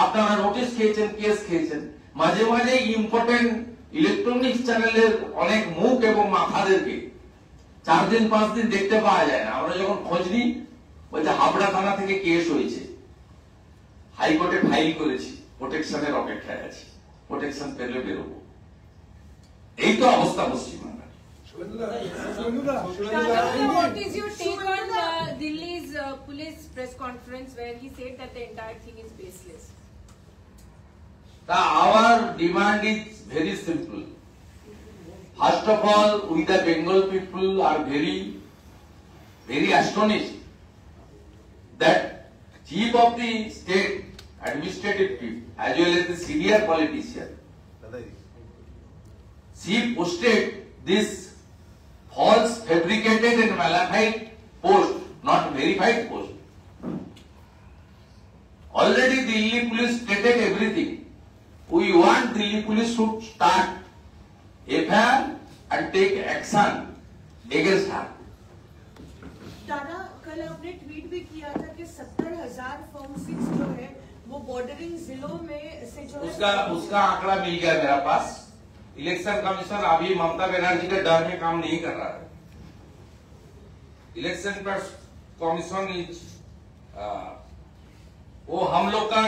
আপনারা নোটিশ খেয়েছেন, কেস খেয়েছেন। মাঝে মাঝে ইম্পর্টেন্ট ইলেকট্রনিক্স চ্যানেলের অনেক মুখ এবং মাথাদেরকে 4 দিন 5 দিন দেখতে পাওয়া যায় না। আমরা যখন খোঁজ নিই, বলছে হাবড়া থানা থেকে কেস হয়েছে, হাইকোর্টে ফাইল করেছি, প্রোটেকশনের অপেক্ষায় আছি, প্রোটেকশন পেলে বেরোবো। এই তো অবস্থা পশ্চিমবাংলার। What is your take on Delhi's police press conference where he said that the entire thing is baseless? Our demand is very simple. First of all, we the Bengal people are very, very astonished that chief of the state administrative chief as well as the senior politician, she posted this false, fabricated and malafide post, not verified post. Already Delhi police stated everything. We want Delhi police to start FIR and take action against her. दादा कल आपने tweet भी किया था कि 70,000 form 6 जो है वो बॉर्डरिंग जिलों में से जो उसका आंकड़ा मिल गया मेरा पास। इलेक्शन कमीशन अभी ममता बनर्जी के डर में काम नहीं कर रहा है। इलेक्शन कमीशन वो हम लोग का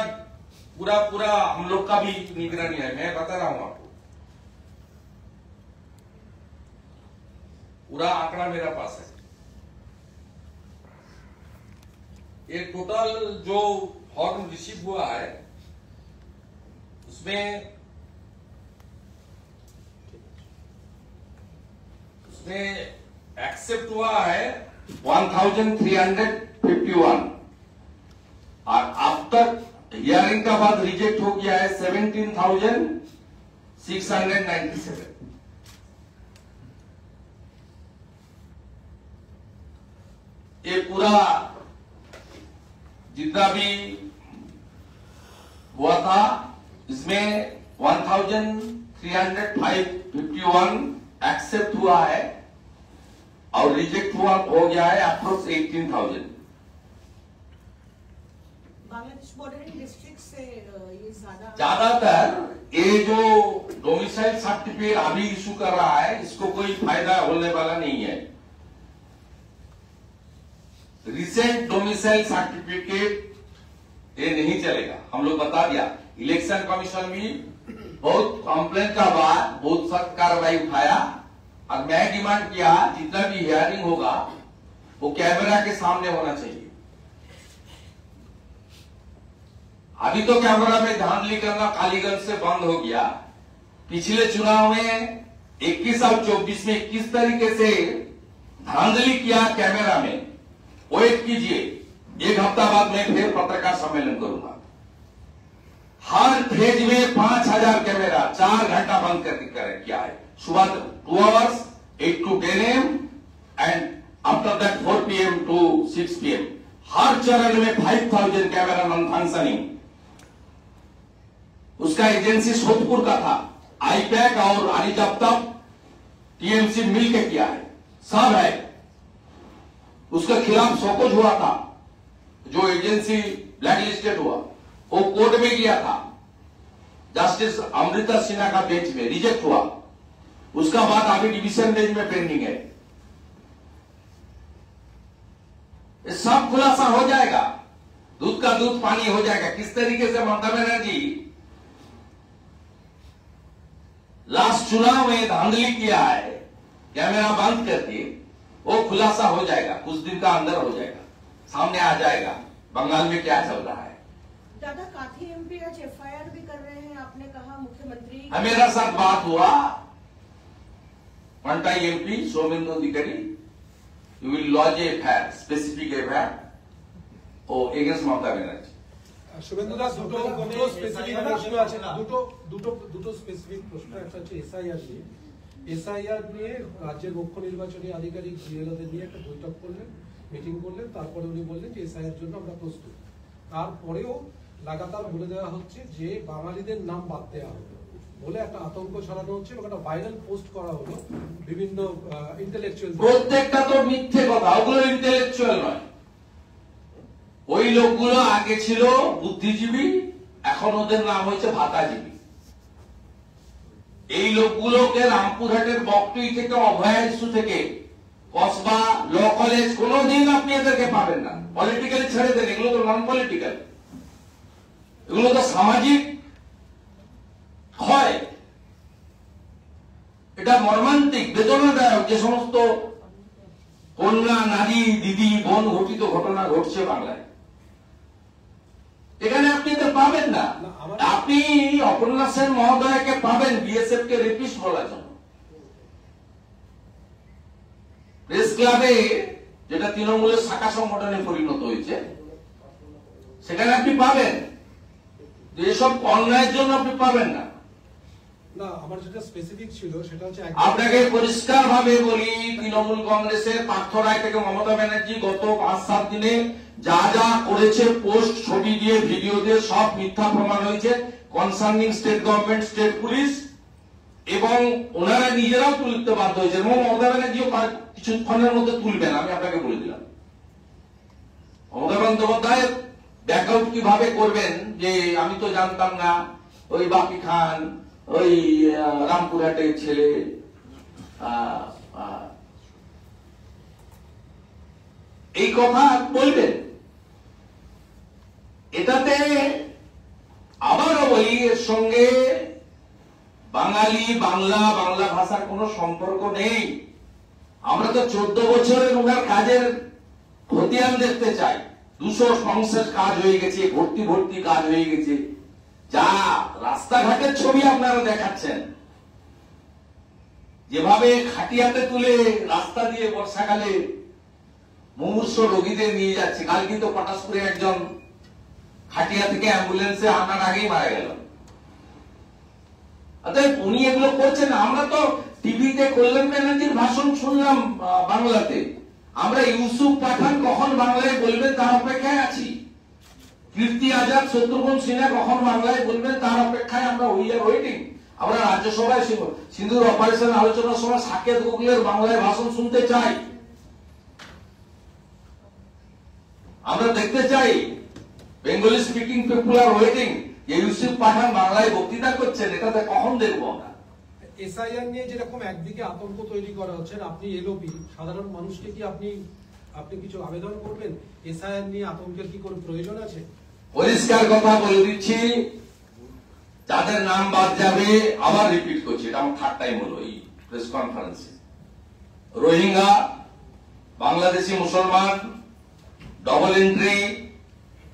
पूरा हम लोग का भी निगरानी है। मैं बता रहा हूं आपको, पूरा आंकड़ा मेरा पास है। ये टोटल जो फॉर्म रिसीव हुआ है उसमें एक्सेप्ट हुआ है 1351 और आफ्टर हियरिंग का बाद रिजेक्ट हो गया है 17,697। ये पूरा जितना भी हुआ था इसमें 1351 एक्सेप्ट हुआ है और रिजेक्ट हुआ हो गया है अप्रोक्स 18,000। बांग्लादेश बॉर्डरिंग डिस्ट्रिक्ट से ये ज्यादातर ये जो डोमिसाइल सर्टिफिकेट अभी इशू कर रहा है इसको कोई फायदा होने वाला नहीं है। रिसेंट डोमिसाइल सर्टिफिकेट ये नहीं चलेगा, हम लोग बता दिया। इलेक्शन कमीशन भी बहुत कंप्लेंट का बाद बहुत सख्त कार्रवाई उठाया और मैं डिमांड किया जितना भी हियरिंग होगा वो कैमरा के सामने होना चाहिए। अभी तो कैमरा में धांधली करना कालीगंज से बंद हो गया। पिछले चुनाव में 21 और 24 में किस तरीके से धांधली किया कैमरा में, वेट कीजिए, एक हफ्ता बाद मैं फिर पत्रकार सम्मेलन करूंगा। हर फेज में 5,000 कैमरा 4 घंटा बंद कर किया है। सुबह 2 hours 8 to 10 AM and after that 4 PM to 6 PM। हर चरण में 5,000 कैमरा नॉन फंक्शनिंग। उसका एजेंसी सोदपुर का था, आईपैक और अनिजप्तम टीएमसी मिल के किया है, सब है। उसके खिलाफ शोकज हुआ था, जो एजेंसी ब्लैकलिस्टेड हुआ, वो कोर्ट में गया था जस्टिस अमृता सिन्हा का बेंच में, रिजेक्ट हुआ। उसका बाद अभी डिवीजन बेंच में पेंडिंग है। ये सब खुलासा हो जाएगा, दूध का दूध पानी हो जाएगा। किस तरीके से ममता बनर्जी लास्ट चुनाव में धांधली किया है, कैमरा बंद करके, वो खुलासा हो जाएगा, कुछ दिन का अंदर हो जाएगा, सामने आ जाएगा बंगाल में क्या चल रहा है। दादा काथी एमपी आज एफआईआर भी कर रहे हैं, आपने कहा मुख्यमंत्री। मेरा साथ बात हुआ, मंटाई MP Soumendra Adhikari you will lodge FIR, specific FIR against Mamata Banerjee. Suvendu da দুটো স্পেসিফিক প্রশ্ন আছে, দুটো স্পেসিফিক প্রশ্ন। একটা হচ্ছে এসআইআর নিয়ে রাজ্যের মুখ্য নির্বাচনী আধিকারিক জিএলওদের নিয়ে একটা বৈঠক করলেন, মিটিং করলেন, তারপরে উনি বললেন যে এসআইআর জন্য আমরা প্রস্তুত। তারপরেও লাগাতার বলে দেওয়া হচ্ছে যে বাঙালিদের নাম বাদ দেওয়া হবে বলে একটা আতঙ্ক ছড়ানো হচ্ছে এবং একটা ভাইরাল পোস্ট করা হলো বিভিন্ন ইন্টেলেকচুয়াল। প্রত্যেকটা তো মিথ্যে কথা, ওগুলো ইন্টেলেকচুয়াল নয়। ওই লোকগুলো আগে ছিল বুদ্ধিজীবী, এখন ওদের নাম হয়েছে ভাতাজীবী। এই লোকগুলোকে রামপুরহাটের বকটুই থেকে অভয়া ইস্যু থেকে কসবা ল কলেজ কোনোদিন আপনি এদেরকে পাবেন না। পলিটিক্যালি ছেড়ে দেন, এগুলো তো নন পলিটিক্যাল, এগুলো তো সামাজিক হয়। এটা মর্মান্তিক, বেদনাদায়ক যে সমস্ত কন্যা, নারী, দিদি, বোন ঘটিত ঘটনা ঘটছে বাংলায়, এখানে আপনি তো পাবেন না। আপনি অপর্ণা সেন মহোদয়কে পাবেন বিএসএফ কে রেপিস্ট বলার জন্য। প্রেস ক্লাবে যেটা তৃণমূলের শাখা সংগঠনে পরিণত হয়েছে সেখানে আপনি পাবেন, এসব অন্যায়ের জন্য আপনি পাবেন না। না, আমার যেটা স্পেসিফিক ছিল সেটা হচ্ছে আপনাকে পরিষ্কার ভাবে বলি, তৃণমূল কংগ্রেসের পার্থ রায় থেকে মমতা ব্যানার্জি গত 5-7 দিনে যা যা করেছে, পোস্ট, ছবি দিয়ে, ভিডিও দিয়ে, সব মিথ্যা প্রমাণ হয়েছে। Concerning state government, state police এবং ওনারা নিজেরাও তুলতে বাধ্য হয়েছে এবং মমতা ব্যানার্জিও কিছুক্ষণের মধ্যে তুলবেন, আমি আপনাকে বলে দিলাম। মমতা বন্দ্যোপাধ্যায় ব্যাকআউট কিভাবে করবেন যে আমি তো জানতাম না, ওই বাপি খান, ওই রামপুরহাটের ছেলে, এই কথা বলবেন। এটাতে আবারও বলি, এর সঙ্গে বাঙালি বাংলা ভাষার কোনো সম্পর্ক নেই। আমরা তো 14 বছরের ওনার কাজের খতিয়ান দেখতে চাই। 200 সংসদ কাজ হয়ে গেছে, ভর্তি কাজ হয়ে গেছে। যা রাস্তাঘাটের ছবি আপনারা দেখাচ্ছেন, যেভাবে খাটিয়াতে তুলে রাস্তা দিয়ে বর্ষাকালে মুমূর্ষ রোগীদের নিয়ে যাচ্ছে। কাল কিন্তু পটাশপুরে একজন খাটিয়া থেকে অ্যাম্বুলেন্সে আনার আগেই মারা গেল। অতএব উনি এগুলো করছেন। আমরা তো টিভিতে কল্যাণ ব্যানার্জির ভাষণ শুনলাম বাংলাতে, আমরা ইউসুফ পাঠান কখন বাংলায় বলবেন তার অপেক্ষায় আছি। কীর্তি আজাদ, শত্রুঘ্ন সিনহা কখন বাংলায় বলবেন তার অপেক্ষায় আমরা উই আর ওয়েটিং। আমরা রাজ্যসভায় সিন্ধুর অপারেশন আলোচনার সময় সাকেত গোখলের বাংলায় ভাষণ শুনতে চাই। আমরা দেখতে চাই বেঙ্গলি স্পিকিং পিপল আর ওয়েটিং, যে ইউসুফ পাঠান বাংলায় বক্তৃতা করছেন, এটাতে কখন দেখবো আমরা। এসআইআর নিয়ে যেরকম একদিকে আতঙ্ক তৈরি করা হচ্ছে, আপনি এলওপি সাধারণ মানুষকে কি আপনি কিছু আবেদন করবেন? এসআইআর নিয়ে আতঙ্কের কি কোনো প্রয়োজন আছে? পরিষ্কার কথা বলে দিচ্ছি, যাদের নাম বাদ যাবে, আবার রিপিট করছি, এটা আমার থার্ড টাইম হলো এই প্রেস কনফারেন্সে। রোহিঙ্গা, বাংলাদেশি মুসলমান, double entry,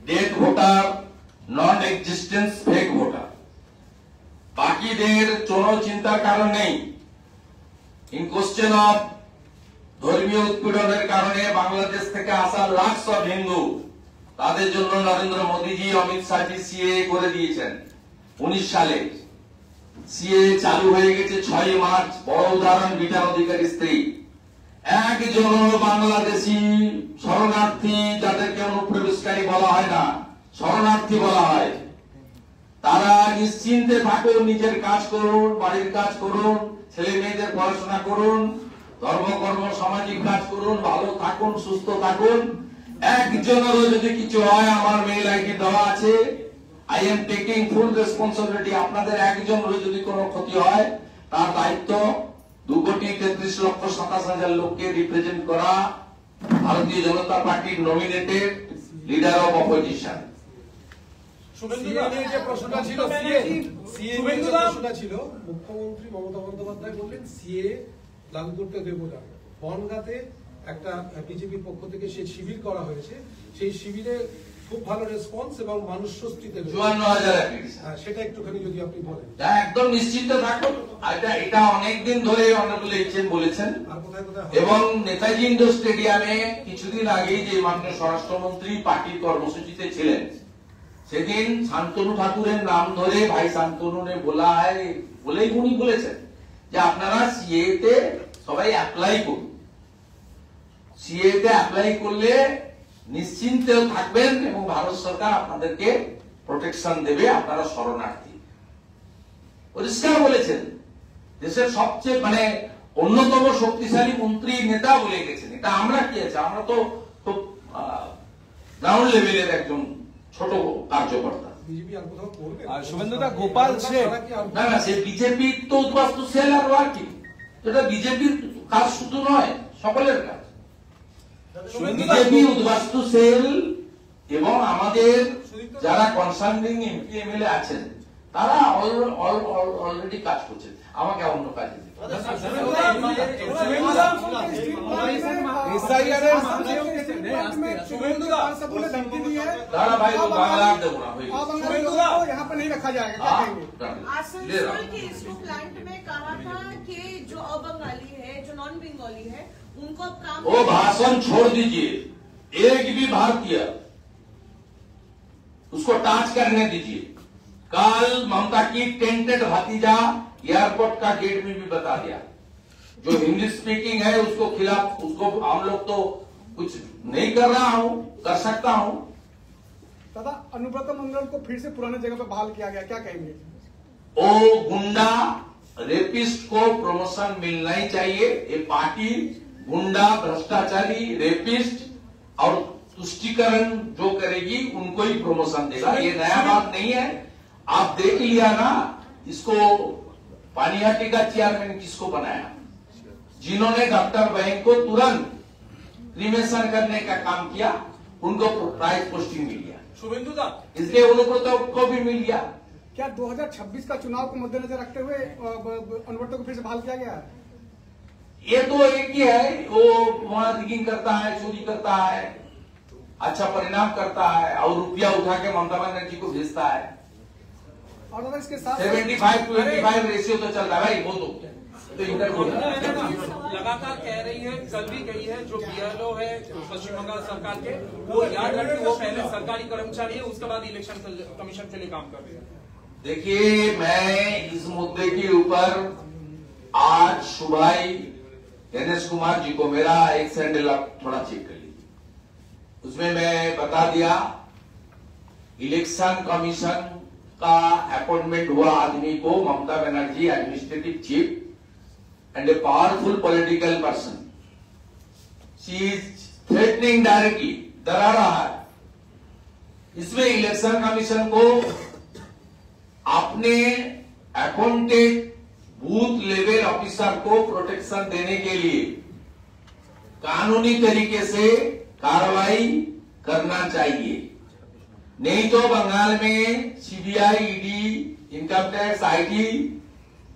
dead voter, non existence fake voter, বাকিদের কোনো চিন্তার কারণ নেই। ইন কোশ্চেন অফ ধর্মীয় উৎপীড়নের কারণে বাংলাদেশ থেকে আসা লাখস অফ হিন্দু, তাদের জন্য নরেন্দ্র মোদীজি, অমিত শাহজি সিএ করে দিয়েছেন 19 সালে। সিএ চালু হয়ে গেছে 6 মার্চ। বড় উদাহরণ বিটার অধিকারী স্ত্রী, একজন বাংলাদেশি শরণার্থী, যাদেরকে অনুপ্রবেশকারী বলা হয় না, শরণার্থী বলা হয়, তারা নিশ্চিন্তে থাকুন, নিজের কাজ করুন, বাড়ির কাজ করুন, ছেলে মেয়েদের পড়াশোনা করুন, ধর্মকর্ম সামাজিক কাজ করুন, ভালো থাকুন, সুস্থ থাকুন। একজনেরও যদি কিছু হয়, আমার মেইল আইডি দেওয়া আছে, I am taking full responsibility. আপনাদের একজনেরও যদি কোনো ক্ষতি হয়, তার দায়িত্ব 2,33,27,000 লোককে রিপ্রেজেন্ট করা ভারতীয় জনতা পার্টির নমিনেটেড লিডার অফ অপোজিশন। প্রশ্নটা ছিল মুখ্যমন্ত্রী মমতা বন্দ্যোপাধ্যায় বললেন সিএ লাগু করতে দেব না। বনগাঁতে একটা বিজেপির পক্ষ থেকে সেই শিবির করা হয়েছে, সেই শিবিরে খুব ভালো রেসপন্স এবং মানুষ স্বস্তিতে। 54,000 সেটা একটুখানি যদি আপনি বলেন। একদম নিশ্চিন্ত থাকুন, এটা অনেকদিন ধরে অনেকগুলো এজেন্ট বলেছেন। আর কোথায় কোথায় এবং নেতাজি ইন্ডোর স্টেডিয়ামে কিছুদিন আগেই যে মাননীয় স্বরাষ্ট্রমন্ত্রী পার্টির কর্মসূচিতে ছিলেন, সেদিন শান্তনু ঠাকুরের নাম ধরে ভাই শান্তনু নে বলা হয় বলেই উনি বলেছেন যে আপনারা সিএ তে সবাই অ্যাপ্লাই করুন। সিএ তে অ্যাপ্লাই করলে নিশ্চিন্তে থাকবেন এবং ভারত সরকার আপনাদেরকে প্রোটেকশন দেবে, আপনারা শরণার্থী। পরিষ্কার বলেছেন। দেশের সবচেয়ে অন্যতম শক্তিশালী মন্ত্রী নেতা বলে গেছেন। এটা আমরা কি আছে, আমরা তো গ্রাউন্ড লেভেলের একজন ছোট কার্যকর্তা। বিজেপি আর কোথাও করবে? আর শুভেন্দুদা, গোপাল শেঠ, না না, সে বিজেপির তো উদ্বাস্তু সেল আর কি, এটা বিজেপির কাজ শুধু নয়, সকলের কাজ। বিজেপি উদ্বাস্তু সেল এবং আমাদের যারা কনসার্নিং এমপি এমএলএ আছেন, তারা অলরেডি কাজ করছেন। আমাকে অন্য কাজে दादा भाई को बांग्ला देना यहाँ पर नहीं रखा जाएगा, क्या कहेंगे? आसनसोल के इसको प्लांट में कहा था कि जो अबंगाली है, जो नॉन बंगाली है, उनको अब काम। वो भाषण छोड़ दीजिए, एक भी भारतीय उसको टच करने दीजिए। कल ममता की टेंटेड भतीजा एयरपोर्ट का गेट में भी बता दिया, जो हिंदी स्पीकिंग है उसको खिलाफ, उसको हम लोग तो कुछ नहीं कर रहा हूं, कर सकता हूं। दादा, अनुव्रत मंडल को फिर से पुराने जगह पे बहाल किया गया, क्या कहेंगे? ओ गुंडा रेपिस्ट को प्रमोशन मिलना ही चाहिए। ये पार्टी गुंडा, भ्रष्टाचारी, रेपिस्ट और तुष्टिकरण जो करेगी उनको ही प्रमोशन देगा। ये नया बात नहीं है। आप देख लिया ना, इसको पानीहाटी का चेयरमैन किसको बनाया, जिन्होंने डॉक्टर बहन को तुरंत क्रिमेशन करने का काम किया, उनको प्राइज पोस्टिंग मिल गया। शुभेंदु दा, इसलिए उनको को भी मिल गया। क्या 2026 का चुनाव को मद्देनजर रखते हुए अनुवर्तों को फिर से बहाल किया गया है? ये तो एक ही है, वो वहां रिगिंग करता है, चोरी करता है, अच्छा परिणाम करता है और रुपया उठा के ममता बनर्जी को भेजता है। और दादा इसके साथ 75-25 रेशियो तो चल रहा है भाई, वो तो इधर लगातार कह रही है, कल भी कही है, जो बीएलओ है पश्चिम बंगाल सरकार के, वो याद रखें वो पहले सरकारी कर्मचारी है, उसके बाद इलेक्शन कमीशन के लिए काम कर रही है। देखिए, मैं इस मुद्दे के ऊपर आज सुबह ही गणेश कुमार जी को मेरा एक सैंडल आप थोड़ा चेक कर लीजिए, उसमें मैं बता दिया इलेक्शन कमीशन का अपॉइंटमेंट हुआ आदमी को Mamata Banerjee administrative chief and a powerful political person. She is threatening directly, डरा रहा है। इसमें इलेक्शन कमीशन को अपने अपॉइंटेड बूथ लेवल ऑफिसर को प्रोटेक्शन देने के लिए कानूनी तरीके से कार्रवाई करना चाहिए, नहीं तो बंगाल में CBI, ED, income tax, IT,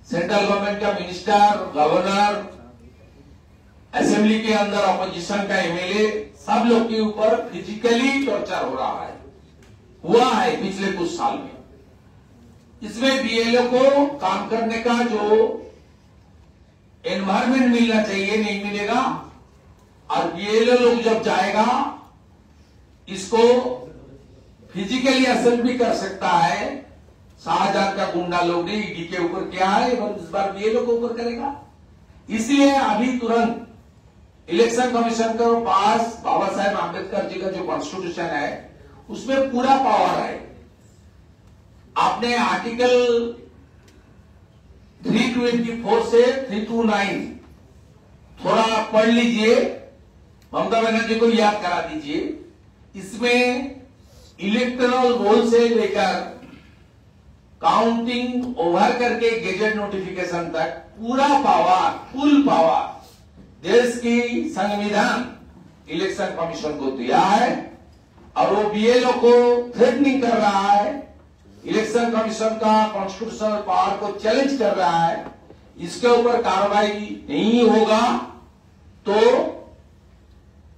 central government का मिनिस्टर, गवर्नर, असेंबली के अंदर ऑपोजिशन का एमएलए, सब लोग के ऊपर फिजिकली टॉर्चर हो रहा है, हुआ है पिछले कुछ साल में। इसमें बीएलओ को काम करने का जो एनवायरमेंट मिलना चाहिए नहीं मिलेगा, और बीएलओ लोग जब जाएगा इसको फिजिकली असर भी कर सकता है। शाहजहां का गुंडा लोग ने ईडी के ऊपर किया है, इस बार बीएलओ के ऊपर करेगा। इसलिए अभी तुरंत इलेक्शन कमीशन के पास बाबा साहेब आंबेडकर जी का जो कॉन्स्टिट्यूशन है उसमें पूरा पावर है। आपने आर्टिकल 324 से 329 थोड़ा पढ़ लीजिए, ममता बनर्जी को याद करा दीजिए। इसमें इलेक्टोरल रोल से लेकर काउंटिंग ओवर करके गेजेट नोटिफिकेशन तक पूरा पावर, फुल पावर देश की संविधान इलेक्शन कमीशन को दिया है, और वो बीएलओ को थ्रेटनिंग कर रहा है, इलेक्शन कमीशन का कॉन्स्टिट्यूशनल पावर को चैलेंज कर रहा है। इसके ऊपर कार्रवाई नहीं होगा तो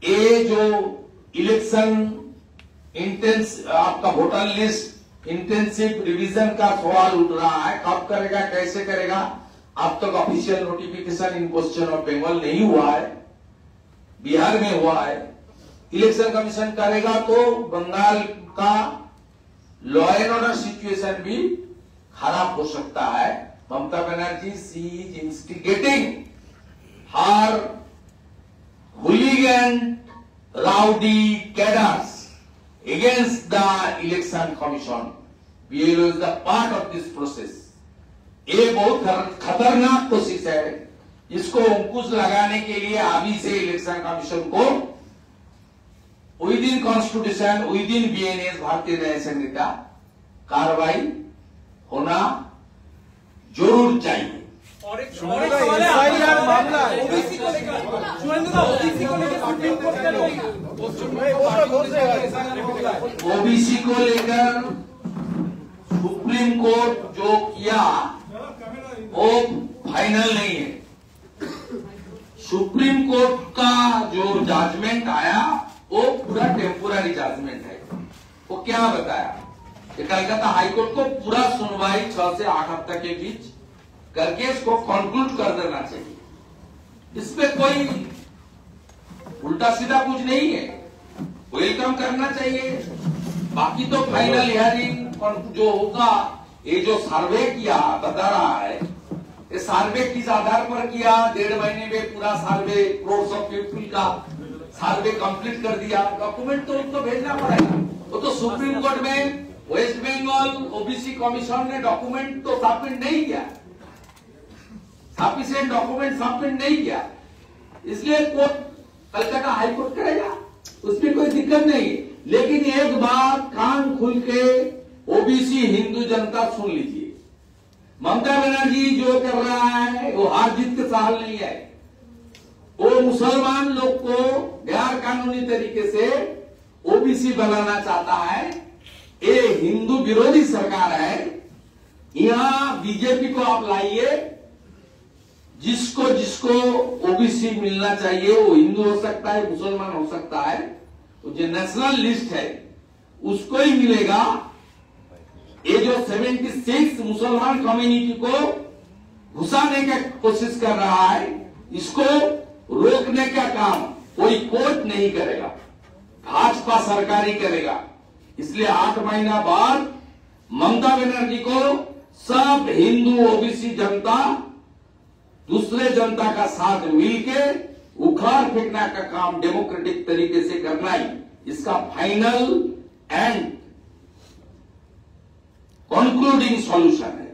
ये जो इलेक्शन आपका वोटर लिस्ट इंटेंसिव रिवीजन का सवाल उठ रहा है, कब करेगा, कैसे करेगा। अब तक official notification in question of Bengal नहीं हुआ है, बिहार में हुआ है। इलेक्शन कमीशन करेगा तो बंगाल का लॉ एंड ऑर्डर सिचुएशन भी खराब हो सकता है। Mamata Banerjee she is instigating her hooligan rowdy cadres against the election commission. BLO is the part of this process. ये बहुत खतरनाक कोशिश है, इसको अंकुश लगाने के लिए अभी से इलेक्शन कमीशन को with in constitution, with in BNS, भारतीय न्याय संहिता कार्रवाई होना जरूर चाहिए। और एक मामला ओबीसी को लेकर, ओबीसी को लेकर सुप्रीम कोर्ट का ओबीसी को लेकर सुप्रीम कोर्ट जो किया वो फाइनल नहीं है। सुप्रीम कोर्ट का जो जजमेंट आया वो पूरा टेम्पोररी जजमेंट है। वो क्या बताया कि कलकत्ता हाईकोर्ट को पूरा सुनवाई 6 से 8 हफ्ते के बीच करके इसको कंक्लूड कर देना चाहिए। इसमें कोई उल्टा सीधा कुछ नहीं है, वेलकम करना चाहिए। बाकी तो फाइनल हियरिंग जो होगा, ये जो सर्वे किया बता रहा है, ये सर्वे किस आधार पर किया, 1.5 महीने में पूरा सर्वे करोड़ ऑफ पीपल का सर्वे कंप्लीट कर दिया। डॉक्यूमेंट तो उनको भेजना पड़ेगा। वो तो सुप्रीम कोर्ट में वेस्ट बंगाल ओबीसी कमीशन ने डॉक्यूमेंट तो सबमिट नहीं किया। सफिशिएंट डॉक्यूमेंट सबमिट नहीं किया, इसलिए कोर्ट कलकत्ता हाई कोर्ट करेगा, उसमें कोई दिक्कत नहीं। लेकिन एक बात कान खुल के ओबीसी हिंदू जनता सुन लीजिए, ममता बनर्जी जो कर रहा है वो हार जीत के सवाल नहीं है। वो मुसलमान लोग को गैर कानूनी तरीके से ओबीसी बनाना चाहता है। ये हिंदू विरोधी सरकार है। यहां बीजेपी को आप लाइए, जिसको जिसको ओबीसी मिलना चाहिए, वो हिंदू हो सकता है, मुसलमान हो सकता है, वो जो नेशनल लिस्ट है उसको ही मिलेगा। ये जो 76 मुसलमान कम्युनिटी को घुसाने का कोशिश कर रहा है, इसको रोकने का काम कोई कोर्ट नहीं करेगा, भाजपा सरकार ही करेगा। इसलिए 8 महीना बाद ममता बनर्जी को सब हिंदू ओबीसी जनता दूसरे जनता का साथ मिलके उखाड़ फेंकने का काम डेमोक्रेटिक तरीके से करना ही इसका फाइनल एंड कंक्लूडिंग सॉल्यूशन है।